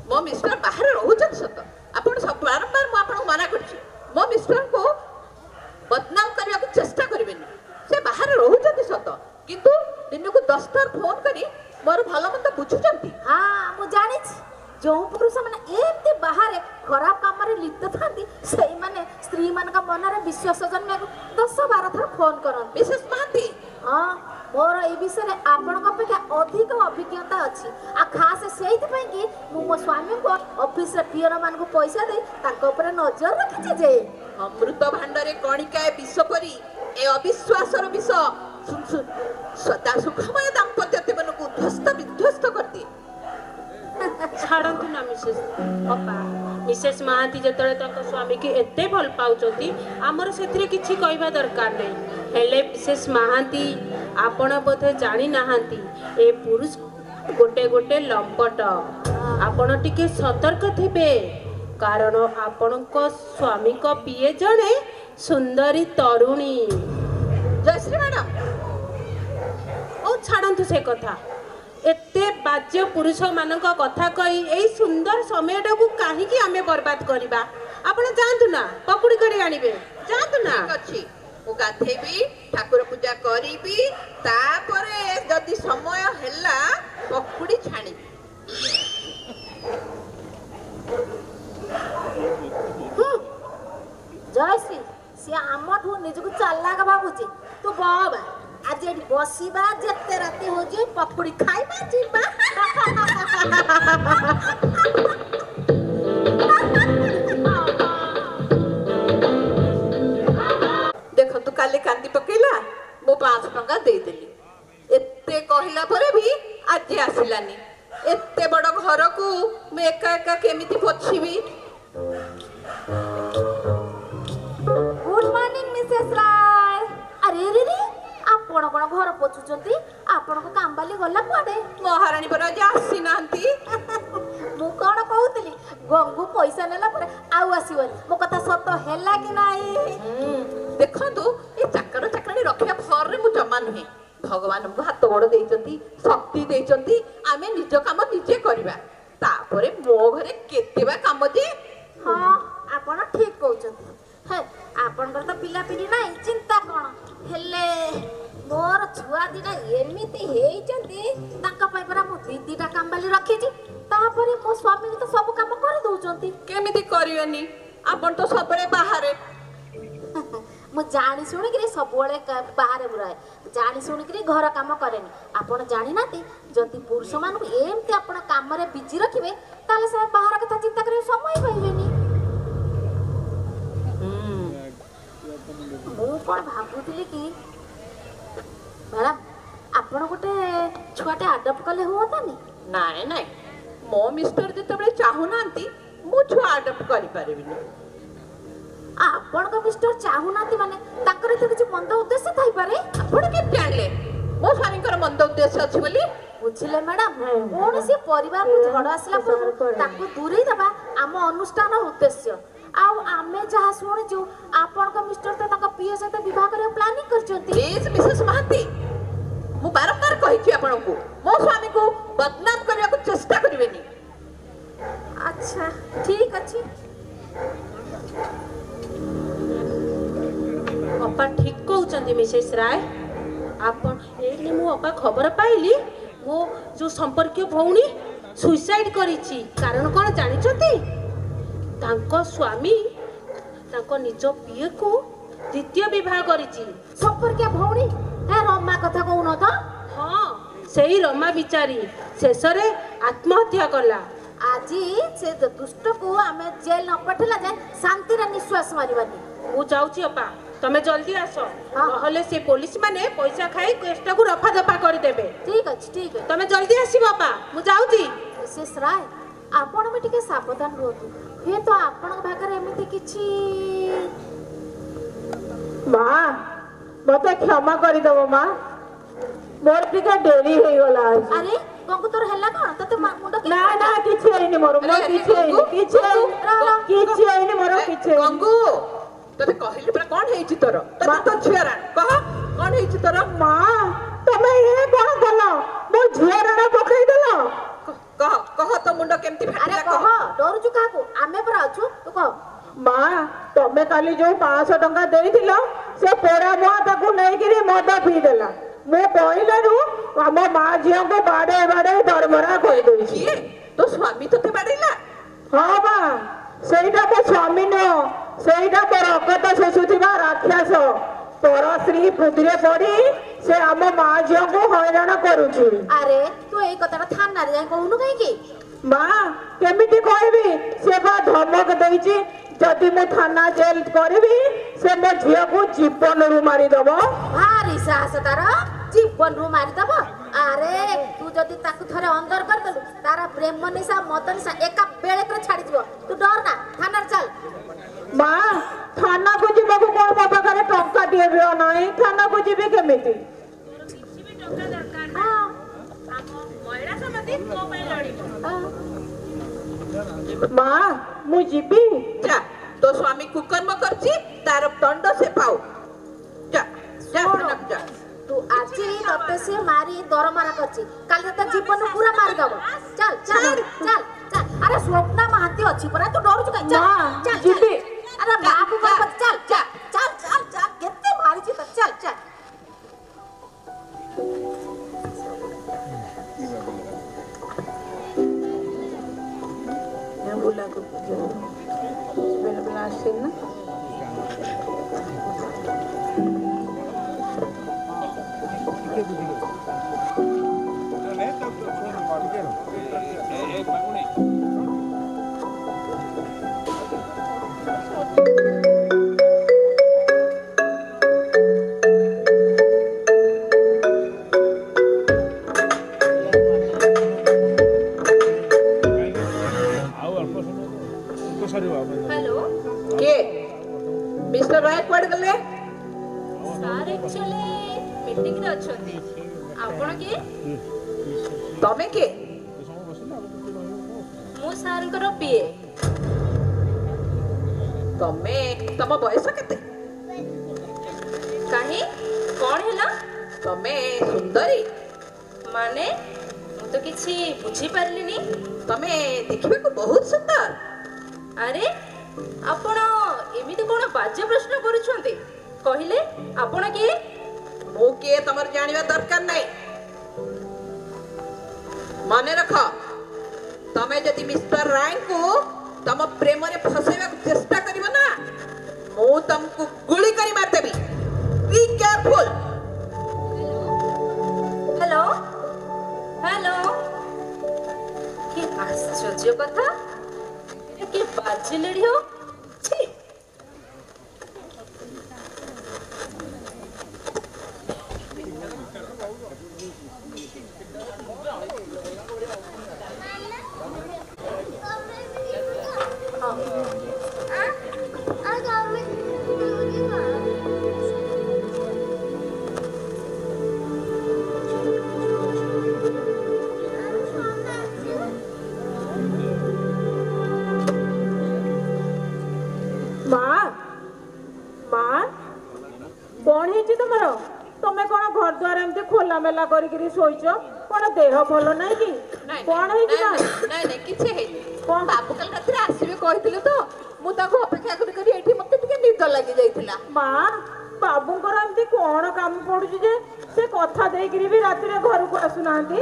ମୋ ମିଷ୍ଟର ବାହାରେ ରହୁଛନ୍ତି ସତ ଆପଣ ସବୁ ବାରମ୍ବାର ମୁଁ ଆପଣଙ୍କୁ ମନା କରୁଛି ମୋ ମିଷ୍ଟରଙ୍କୁ ବଦନାମ କରିବାକୁ ଚେଷ୍ଟା କରିବେନି। ସେ ବାହାରେ ରହୁଛନ୍ତି ସତ କିନ୍ତୁ ଦିନକୁ 10 ଥର ଫୋନ କରି ମୋର ଭଲ ମନ୍ଦ ବୁଝୁଛନ୍ତି। ହଁ ମୁଁ ଜାଣିଛି ଯେଉଁ ପୁରୁଷ ମାନେ ଏମିତି ବାହାରେ ଖରାପ କାମରେ ଲିପ୍ତ ଥାନ୍ତି ସେଇମାନେ ସ୍ତ୍ରୀ ମାନଙ୍କ ମନରେ ବିଶ୍ୱାସ ଜନ୍ମକୁ 10-12 ଥର ଫୋନ କରନ୍ତି। ମିସେସ୍ ମହାନ୍ତି ହଁ ମୋର এই ବିଷୟରେ ଆପଣଙ୍କ ଅପେକ୍ଷା ଅଧିକ ଅଭିଜ୍ଞତା ଅଛି। ଆଉ ଖାସ ସେଇଥିପାଇଁ କି ମୁଁ ମୋ ସ୍ୱାମୀଙ୍କୁ ଅଫିସରେ ପିଅନ ମାନଙ୍କୁ ପଇସା ଦେଇ ତାଙ୍କ ଉପରେ ନଜର ରଖିଛି ଯେ ଅମୃତ ଭାଣ୍ଡରେ କଣିକାଏ ବିଷ ପରି ଏ ଅବିଶ୍ୱାସର ବିଷ ସଦା ସୁଖମୟ ଦାମ୍ପତ୍ୟ ଜୀବନକୁ ଉଦ୍ଧ୍ୱସ୍ତ ବିଧ୍ୱସ୍ତ କରିଦିଏ। ଛାଡ଼ନ୍ତୁ ନା ମିସେସ୍ ଅପା। ମିସେସ୍ ମହାନ୍ତି ଯେତେବେଳେ ତାଙ୍କ ସ୍ୱାମୀକି ଏତେ ଭଲ ପାଉଛନ୍ତି ଆମର ସେଥିରେ କିଛି କହିବା ଦରକାର ନାହିଁ। ହେଲେ ମିସେସ୍ ମହାନ୍ତି ଆପଣ ବୋଧେ ଜାଣିନାହାନ୍ତି ଏ ପୁରୁଷ ଗୋଟେ ଲମ୍ପଟ। ଆପଣ ଟିକେ ସତର୍କ ଥିବେ କାରଣ ଆପଣଙ୍କ ସ୍ୱାମୀଙ୍କ ପିଏ ଜଣେ ସୁନ୍ଦରୀ ତରୁଣୀ। ଜୟଶ୍ରୀ ମ୍ୟାଡାମ ଓ ଛାଡ଼ନ୍ତୁ ସେ କଥା। ଏତେ ବାଜ୍ୟ ପୁରୁଷ ମାନଙ୍କ କଥା କହି ଏଇ ସୁନ୍ଦର ସମୟଟାକୁ କାହିଁକି ଆମେ ବର୍ବାଦ କରିବା? ଆପଣ ଯାଆନ୍ତୁ ନା ପକୁଡ଼ି କରି ଆଣିବେ, ଯାଆନ୍ତୁ ନା। ଠିକ ଅଛି ମୁଁ ଗାଧେଇବି ଠାକୁର ପୂଜା କରିବି ତାପରେ ଯଦି ସମୟ ହେଲା ପକୁଡି ଛାଣିବି। ଜୟଶ୍ରୀ ସିଏ ଆମଠୁ ନିଜକୁ ଚାଲାକ ଭାବୁଛି। ତୁ ବାବା ଆଜି ଏଠି ବସିବା ଯେତେ ରାତି ହଉଛି ପକୁଡ଼ି ଖାଇବା ଯିବା। ଦେଖନ୍ତୁ କାଲି କାନ୍ଦି ପକେଇଲା ମୁଁ 500 ଟଙ୍କା ଦେଇଦେଲି। ଏତେ କହିଲା ପରେ ବି ଆଜି ଆସିଲାନି। ଏତେ ବଡ ଘରକୁ ମୁଁ ଏକା ଏକା କେମିତି ପୋଛିବି? ଗୁଡ୍ ମର୍ଣ୍ଣିଂ ମିସେସ୍ ରାୟ। ଆରେ ରେ ରେ ଆପଣ କଣ ଘର ପୋଛୁଛନ୍ତି? ଆପଣଙ୍କ କାମବାଲି ଗଲା କୁଆଡେ? ମହାରାଣୀ ପରା ଆଜି ଆସିନାହାନ୍ତି। ମୁଁ କଣ କହୁଥିଲି ଗଙ୍ଗୁ पैसा नेला पर आउ आसीबनी मो कथा सत हैला कि नाही देखंतु ए चाकर चाकराणी रखिया फर रे मु जमा नुहे भगवान हमको हाथ गोड़ देइचंती शक्ति देइचंती आमे निज काम निजे करबा तापरे मो घरे केतेबा काम जे हाँ आपण ठीक कहउछंती हे आपनकर तो पिला पिली नाही चिंता कोन हेले मोर छुआ दिना एमिति हेइचंती ताका पई परा मु दीदीटा काम बाली रखिची तापरे मो स्वामी तो सब काम कर दउचंती केमिति करियनी आपण तो सबरे बाहरे मु जानी सुनी कि सबले बाहर बुराए जानी सुनी कि घर काम करेनी आपण जानी नाती जदि पुरुष मान एमती आपण काम रे बिजी रखिबे ताले से बाहर कथा चिंता करे समय पाइबेनी मु कोन भाबुतिली कि मैडम आपण गोटे छुआटे अडॉप्ट कले होतानी नाय नाय मो मिस्टर जेतबे चाहू नांती मु छुआ अडॉप्ट करि पारिबिनी आपण को मिस्टर चाहू नाती माने ताकर तो किछ मंद उद्देश्य थाई पारे आपण के जानले मो स्वामी कर मंद उद्देश्य अछि बोली बुझिले मैडम कोन से परिवार को झड़ आसला पर ताको दूरे दबा आम अनुष्ठान उद्देश्य आउ आमे जहा सुनि जो आपण को मिस्टर तो ताका पीए सहित विवाह करे प्लानिंग करचंती प्लीज मिसेस महांती मु बारंबार कहि छी आपण को मो स्वामी को बदनाम करबा को चेष्टा करबेनी अच्छा ठीक अछि अपा ठीक कहउचंदी मिसेस राय आपण एले मु अपा खबर पाइली मो जो संपर्कीय भौणी सुसाइड करिछि कारण कोन जानिछथि तांको स्वामी तांको निज पिए को द्वितीय विवाह करिछि संपर्क भौणी हे रमा कथा कहउन त हां सेही रमा बिचारी शेषरे आत्महत्या कला आजी से दुष्ट को आमे जेल न पठला जाय शांति रे निश्वास मारिबानी मु जाउछि अपा तमे जल्दी आसो हाँ। नहले से पुलिस माने पैसा खाई केसटा को रफा दफा कर देबे ठीक अछि तमे जल्दी आसीबो अपा मु जाउछि मिसेस राय आपण भी टिके सावधान रहतु हे तो आपण भागर एमिति किछि माँ मत क्षमा कर दबो माँ मोर टिके डेरी हो गला अरे गंगू तोर हल्ला कोन तते मुंड ना ना किछि हेनी मोर मोर किछि हेनी किछि हेनी मोर किछि गंगू तते कहली पर कोन हेछि तोर तते तो छियारा कह कोन हेछि तोर माँ तमे ए कोन गलो मो झियारा पकई देलो कह तो मुंड केमती अरे फाटिला कह कह डर जु काको आमे पर अछु तू कह माँ तमे काली जो 500 टंका देइथिलो से पोरा मुआ ताकू नै गिरी मद पी देला मो कहलरु हम माँ झियो को बाडे बाडे दरमरा कहि दोइछि किए तो स्वामी तते बाडीला हाँ बा सेटा मो स्वामी न सेटा पर अकत शेषुथिबा राक्षस तोर श्री बुद्धिरे पड़ी से आम माँ झियो को हैरान करुछि अरे तू ए कथाटा थाना रे जाय कहउनु काई की माँ केमिति कहबी से बा धमक देइछि जदि मु थाना जेल करबी से मो झियो को जीवन रु मारी दबो भारी साहस तार जीवन रु मारी दब अरे तू जदि ताकू थरे अंदर कर देलु तारा प्रेम निशा मत निशा एका बेले कर छाड़ी दिबो तू डर ना थाना चल माँ थाना को जीवा को कोन बाबा करे टंका दिए बियो नाही थाना को जीबी केमिति हां महिला समिति तो पे लड़िबो माँ मु जीबी जा तो स्वामी कुकर्म करछि तार दंड से पाओ जा जा थाना जा तू आजी तते से मारी दरमारा करछि काल तते जीवन पूरा मार दब चल चल चल चल अरे स्वप्ना महांती अछि परा तू डर छु चल माँ, चल जीबी। अरे बाबू बाबू चल चल चल चल चल केते मारी छी त चल चल मैं बोला को बेला बेला आसे ना हेलो के मिस्टर राय पड़ गले सार एक्चुअली मीटिंग रे अछंती आपण के तमे के मु सारंकर पीए ତମେ ତମ ବୟସ କେତେ? କାହିଁ କଣ ହେଲା? ତମେ ସୁନ୍ଦରୀ ମାନେ ମୁଁ ତ କିଛି ବୁଝିପାରିଲିନି। ତମେ ଦେଖିବାକୁ ବହୁତ ସୁନ୍ଦର। ଆରେ ଆପଣ ଏମିତି କଣ ବାଜ୍ୟ ପ୍ରଶ୍ନ କରୁଛନ୍ତି? କହିଲେ ଆପଣ କିଏ? ମୁଁ କିଏ ତମର ଜାଣିବା ଦରକାର ନାହିଁ। ମନେ ରଖ, ତମେ ଯଦି ମିଷ୍ଟର ରାୟଙ୍କୁ ତମ ପ୍ରେମରେ ଫସାଇବାକୁ ଚେଷ୍ଟା କରିବ ନା, ମୁଁ ତମକୁ ଗୁଳି କରି ମାରିଦେବି। ବି କେୟାରଫୁଲ। Hello hello. କି ଆଶ୍ଚର୍ଯ୍ୟ କଥା, କି ବାଜେ ଲେଡି हो। छी। ମା ମା କଣ ହେଇଛି ତମର? ତମେ କଣ ଘର ଦ୍ୱାର ଏମିତି ଖୋଲାମେଲା କରିକିରି ଶୋଇଛ? କଣ ଦେହ ଭଲ ନାହିଁ କି? କଣ ହେଇଛି ମା? ନାଇଁ କିଛି ହେଇନି। କଣ? ବାବୁ କାଲି ରାତିରେ ଆସିବେ କହିଥିଲେ ତ, ମୁଁ ତାଙ୍କୁ ଅପେକ୍ଷା କରି କରି ଏଠି ମତେ ଟିକେ ନିଦ ଲାଗି ଯାଇଥିଲା। ମା ବାବୁଙ୍କର ଏମିତି କଣ କାମ ପଡୁଛି ଯେ ସେ କଥା ଦେଇକିରି ବି ରାତିରେ ଘରକୁ ଆସୁନାହାନ୍ତି?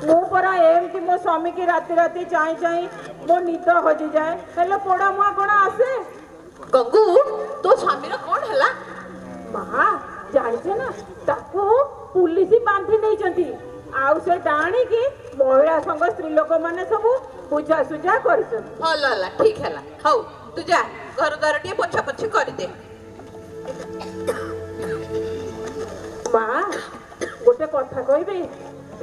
ମୁଁ ପରା ଏମିତି ମୋ ସ୍ୱାମୀ କି ରାତି ରାତି ଚାହିଁ ଚାହିଁ ମୋ ନିଦ ହଜିଯାଏ, ହେଲେ ପୋଡ଼ା ମୁହାଁ କଣ ଆସେ? ଗଙ୍ଗୁ, ତୋ ସ୍ୱାମୀର କଣ ହେଲା? ମା ଜାଣିଛ ନା, ତାକୁ ପୁଲିସ ବାନ୍ଧି ନେଇଛନ୍ତି। ଆଉ ସେ ଡାଣିକି ମହିଳା ସଂଘ ସ୍ତ୍ରୀ ଲୋକମାନେ ସବୁ ବୁଝାସୁଝା କରିଛନ୍ତି। ଭଲ ହେଲା, ଠିକ ହେଲା। ହଉ ତୁ ଯା, ଘର ଦ୍ୱାର ଟିକେ ପୋଛା ପୋଛି କରିଦେ। ମା ଗୋଟେ କଥା କହିବି,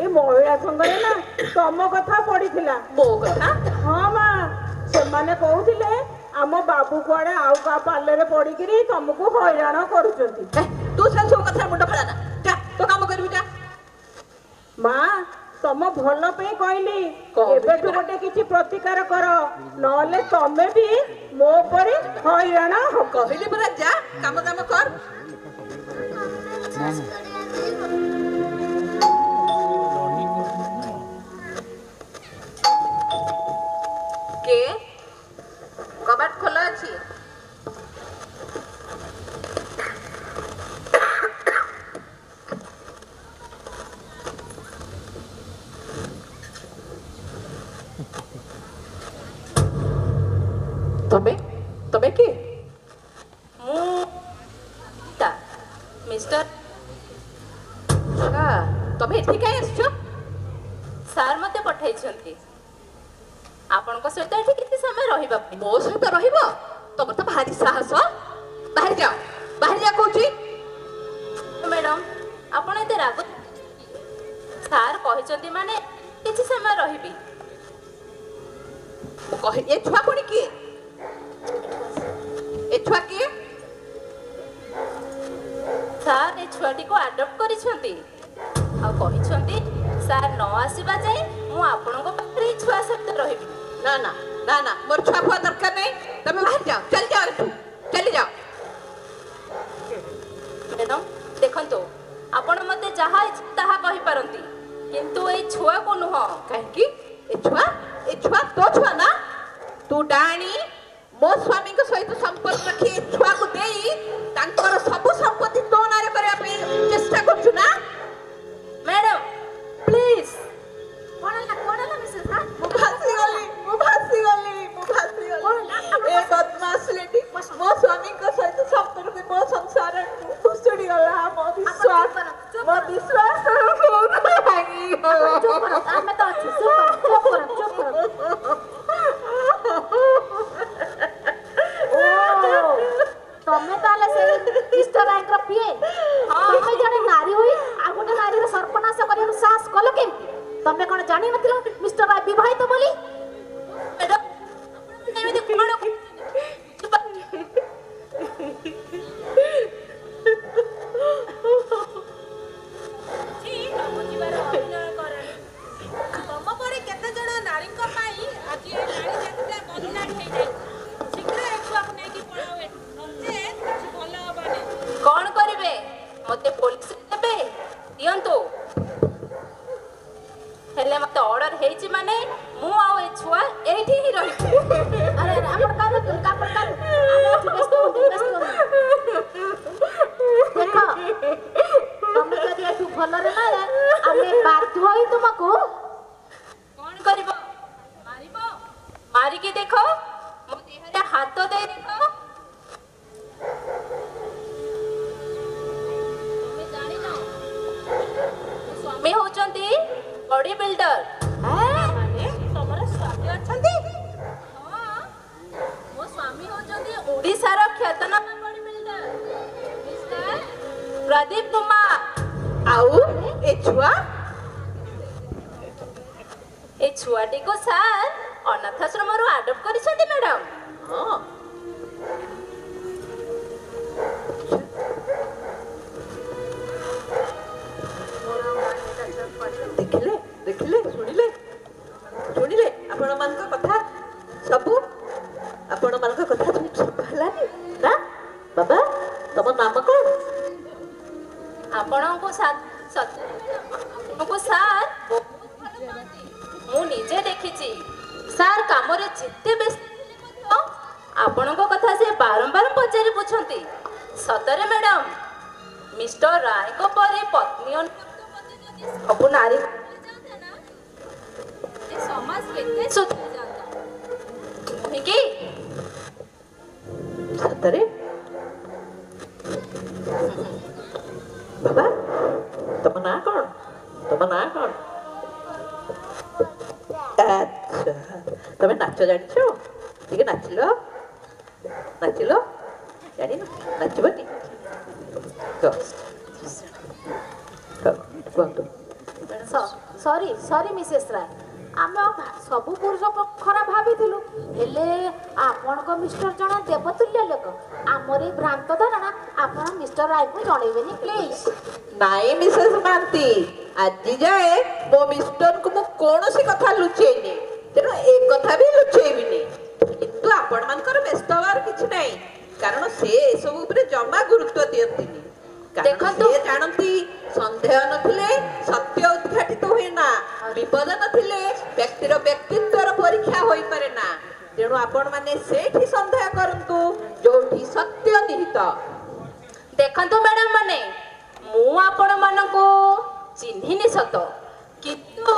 ଏ ମହିଳା ସଂଘରେ ନା ତମ କଥା ପଡିଥିଲା। ମୋ କଥା? ହଁ ମା, ସେମାନେ କହୁଥିଲେ ଆମ ବାବୁ କୁଆଡେ ଆଉ କାହା ପାଲରେ ପଡିକିରି ତମକୁ ହଇରାଣ କରୁଛନ୍ତି। ତୁ ସେ ସବୁ କଥା ମୁଣ୍ଡ ଖେଳାନା, ଯା ତୋ କାମ କରିବୁ ଯା। ମା ତମ ଭଲ ପାଇଁ କହିଲି, କଣ? ଏବେଠୁ ଗୋଟେ କିଛି ପ୍ରତିକାର କର, ନହେଲେ ତମେ ବି ମୋ ଉପରେ ହଇରାଣ ହବ। କହିଲି ପରା, ଯା କାମ ଦାମ କର। କିଏ? କବାଟ ଖୋଲା ଅଛି। ତମେ ତମେ କିଏ? ମୁଁ ମିଷ୍ଟର। ତମେ ଏଠି କାଇଁ ଆସିଛ? ସାର୍ ମତେ ପଠାଇଛନ୍ତି ଆପଣଙ୍କ ସହିତ ଏଠି କିଛି ସମୟ ରହିବା ପାଇଁ। ମୋ ସହିତ ରହିବ? ତମର ତ ଭାରି ସାହସ। ବାହାରି ଯାଅ, ବାହାରି ଯା କହୁଛି। ମ୍ୟାଡାମ ଆପଣ ଏତେ ରାଗ, ସାର୍ କହିଛନ୍ତି ମାନେ କିଛି ସମୟ ରହିବି। ଏ ଛୁଆ ପୁଣି କିଏ? ଏ ଛୁଆ କିଏ? ସାର୍ ଏ ଛୁଆଟିକୁ ଆଡପ୍ଟ କରିଛନ୍ତି ଆଉ କହିଛନ୍ତି ସାର୍ ନ ଆସିବା ଯାଏ ମୁଁ ଆପଣଙ୍କ ପାଖରେ ଏ ଛୁଆ ସହିତ ରହିବି। ନା ନା ନା ନା, ମୋର ଛୁଆ ଫୁଆ ଦରକାର ନାହିଁ। ତମେ ବାହାରି ଯାଅ, ଚାଲି ଯାଅ ଏଠୁ, ଚାଲି ଯାଅ। ମ୍ୟାଡାମ ଦେଖନ୍ତୁ, ଆପଣ ମତେ ଯାହା ଇଚ୍ଛା ତାହା କହିପାରନ୍ତି, କିନ୍ତୁ ଏଇ ଛୁଆକୁ ନୁହଁ। କାହିଁକି? ଏ ଛୁଆ ତୋ ଛୁଆ ନା? ତୁ ଡାଣି ମୋ ସ୍ୱାମୀଙ୍କ ସହିତ ସମ୍ପର୍କ ରଖି ଏ ଛୁଆକୁ ଦେଇ ତାଙ୍କର ସବୁ ସମ୍ପତ୍ତି ତୋ ନାଁରେ କରିବା ପାଇଁ ଚେଷ୍ଟା କରୁଛୁ ନା? Madam please. କଣ ହେଲା ମିସେସ୍? ମୁଁ ଭାସିଗଲି। ଏ ବଦମାସ ଲେଡି ମୋ ସ୍ୱାମୀଙ୍କ ସହିତ ସମ୍ପର୍କ, ମୋ ସଂସାର ଭୁଷୁଡି ଗଲା। ମୋ ବିଶ୍ୱାସ ଆମେ ତ ଅଛୁ, ଚୁପ୍ କର। ତମେ ତାହେଲେ ସେଇ ମିଷ୍ଟର ରାୟଙ୍କର ପିଏ? ତମେ ଜଣେ ନାରୀ ହୋଇ ଆଉ ଗୋଟେ ନାରୀର ସର୍ବନାଶ କରିବାକୁ ସାହସ କଲ କେମିତି? ତମେ କଣ ଜାଣିନଥିଲ ମିଷ୍ଟର ରାୟ ବିବାହିତ ବୋଲି? ତମ ପରି କେତେ ଜଣ ନାରୀଙ୍କ ପାଇଁ ଆଜି ଏ ନାରୀ ଜାତିଟା ବଦନାମ ହେଇଯାଇଛି। ଶୀଘ୍ର ଏ ଛୁଆ 7 number builder mister Pradeep Kumar. आउ ए छुआ ए छुआटी को सार अनाथाश्रम आडप्ट करिसेंती मैडम। हाँ देखिले देखिले शुणिले शुणिले आपण मान कथा सबू आपण मान कथा सब हलानी ना बाबा तम नाम कौन? आपनको सार मु निजे देखिछि सार कामरे जिते व्यस्त आपनको कथा से बारंबार पचारि पुछंती। सतरे मैडम मिस्टर राय को परे पत्नी सब नारी समाज केते सुधर जाता नहीं कि सतरे बाबा तम ना कौन? तम ना कौन? अच्छा तमे नाच जानिछो ठीक नाचिलो नाचिलो जानी नाचबनी सॉरी सॉरी मिसेस राय आम सब पुरुष खराब भाविलु हेले आपण मिस्टर जन देवतुल्य लोक आमर भ्रांत धारणा आपण मिस्टर राय को जणेबेनी प्लीज। नाई मिसेस मानती आज जाए मो मिस्टर को मु कोनोसी कथा लुचेनी तेनो एक कथा भी लुचेबिनी किंतु आपण मानकर व्यस्त हवार किछ नाही कारण से सब ऊपर जमा गुरुत्व दियंतिनी देखंतु से जानती संदेह नथिले सत्य उद्घाटित होय ना विपद नथिले व्यक्तिर व्यक्तित्वर परीक्षा होई पारे ना तेणु आपण माने सेठी संदेह करंतु जोठी सत्य निहित। देखंतु मैडम माने मु आपण मानको चिन्हिनी सत किंतु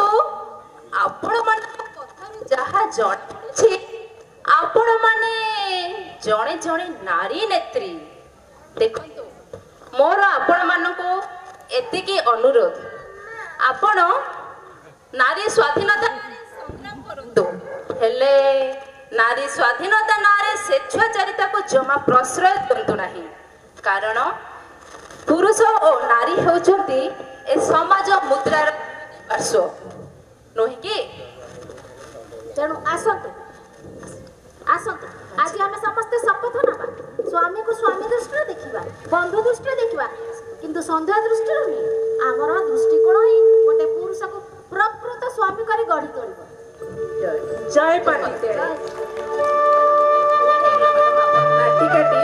आपण मान कथारु जहा जणछि आपण माने जणे जणे नारी नेत्री। देखंतु मोर आपण मानको एतिकी अनुरोध आपण नारी स्वाधीनता संग्राम करंतु हेले नारी स्वाधीनता नारे स्वेच्छाचारिता को जमा प्रश्रय दियंतु नाही कारण पुरुष और नारी होचंती ए समाज मुद्रार पार्श्व नोहि कि तेणु आसतु आसतु आज आम समस्ते शपथ नवा स्वामी को स्वामी दृष्टि देखा बंधु दृष्टि देखा किंतु संध्या दृष्टि नुहे आमर दृष्टिकोण ही गोटे पुरुष को प्रकृत स्वामी कर गढ़ी तोड़। जय पार्वती नाटिकाटी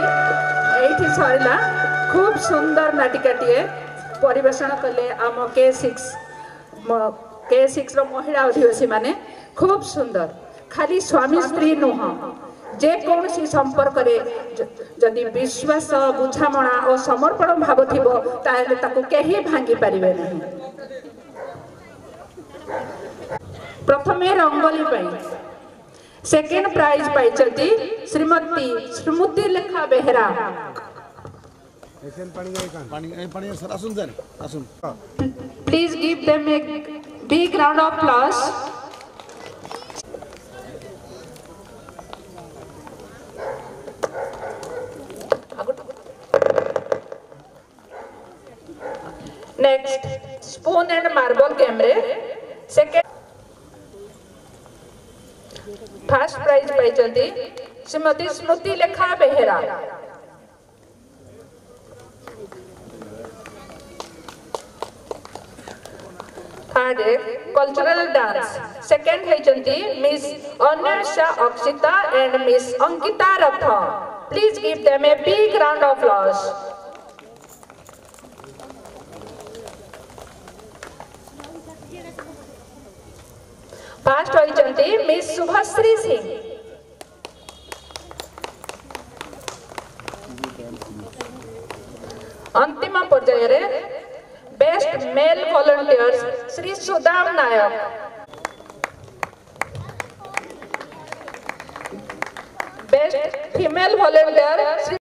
एठी सरिला खूब सुंदर नाटिकाटीए परिवेषण कले आम K6 रो महिला अधिवासी माने खूब सुंदर खाली स्वामी स्त्री नुह जे कौन सी संपर्क रे जदि विश्वास बुझामणा और समर्पण भाव थिबो ताले ताको केही भांगी परिबे नहीं। प्रथमे रंगोली पाई सेकेंड प्राइज पाइछती Shrimati Smruti Lekha Behera. Please give them a big round of applause. Next spoon and marble game रे सेकेंड फर्स्ट प्राइज पाइछती Shrimati Smruti Lekha Behera. Third cultural dance second होइछंती miss Anwesha Akshita and miss Ankita Rath. Please give them a big round of applause. First होइछंती मिस शुभश्री सिंह। अंतिम पर्याय रे best male volunteers Shri Sudam Nayak. Best female volunteer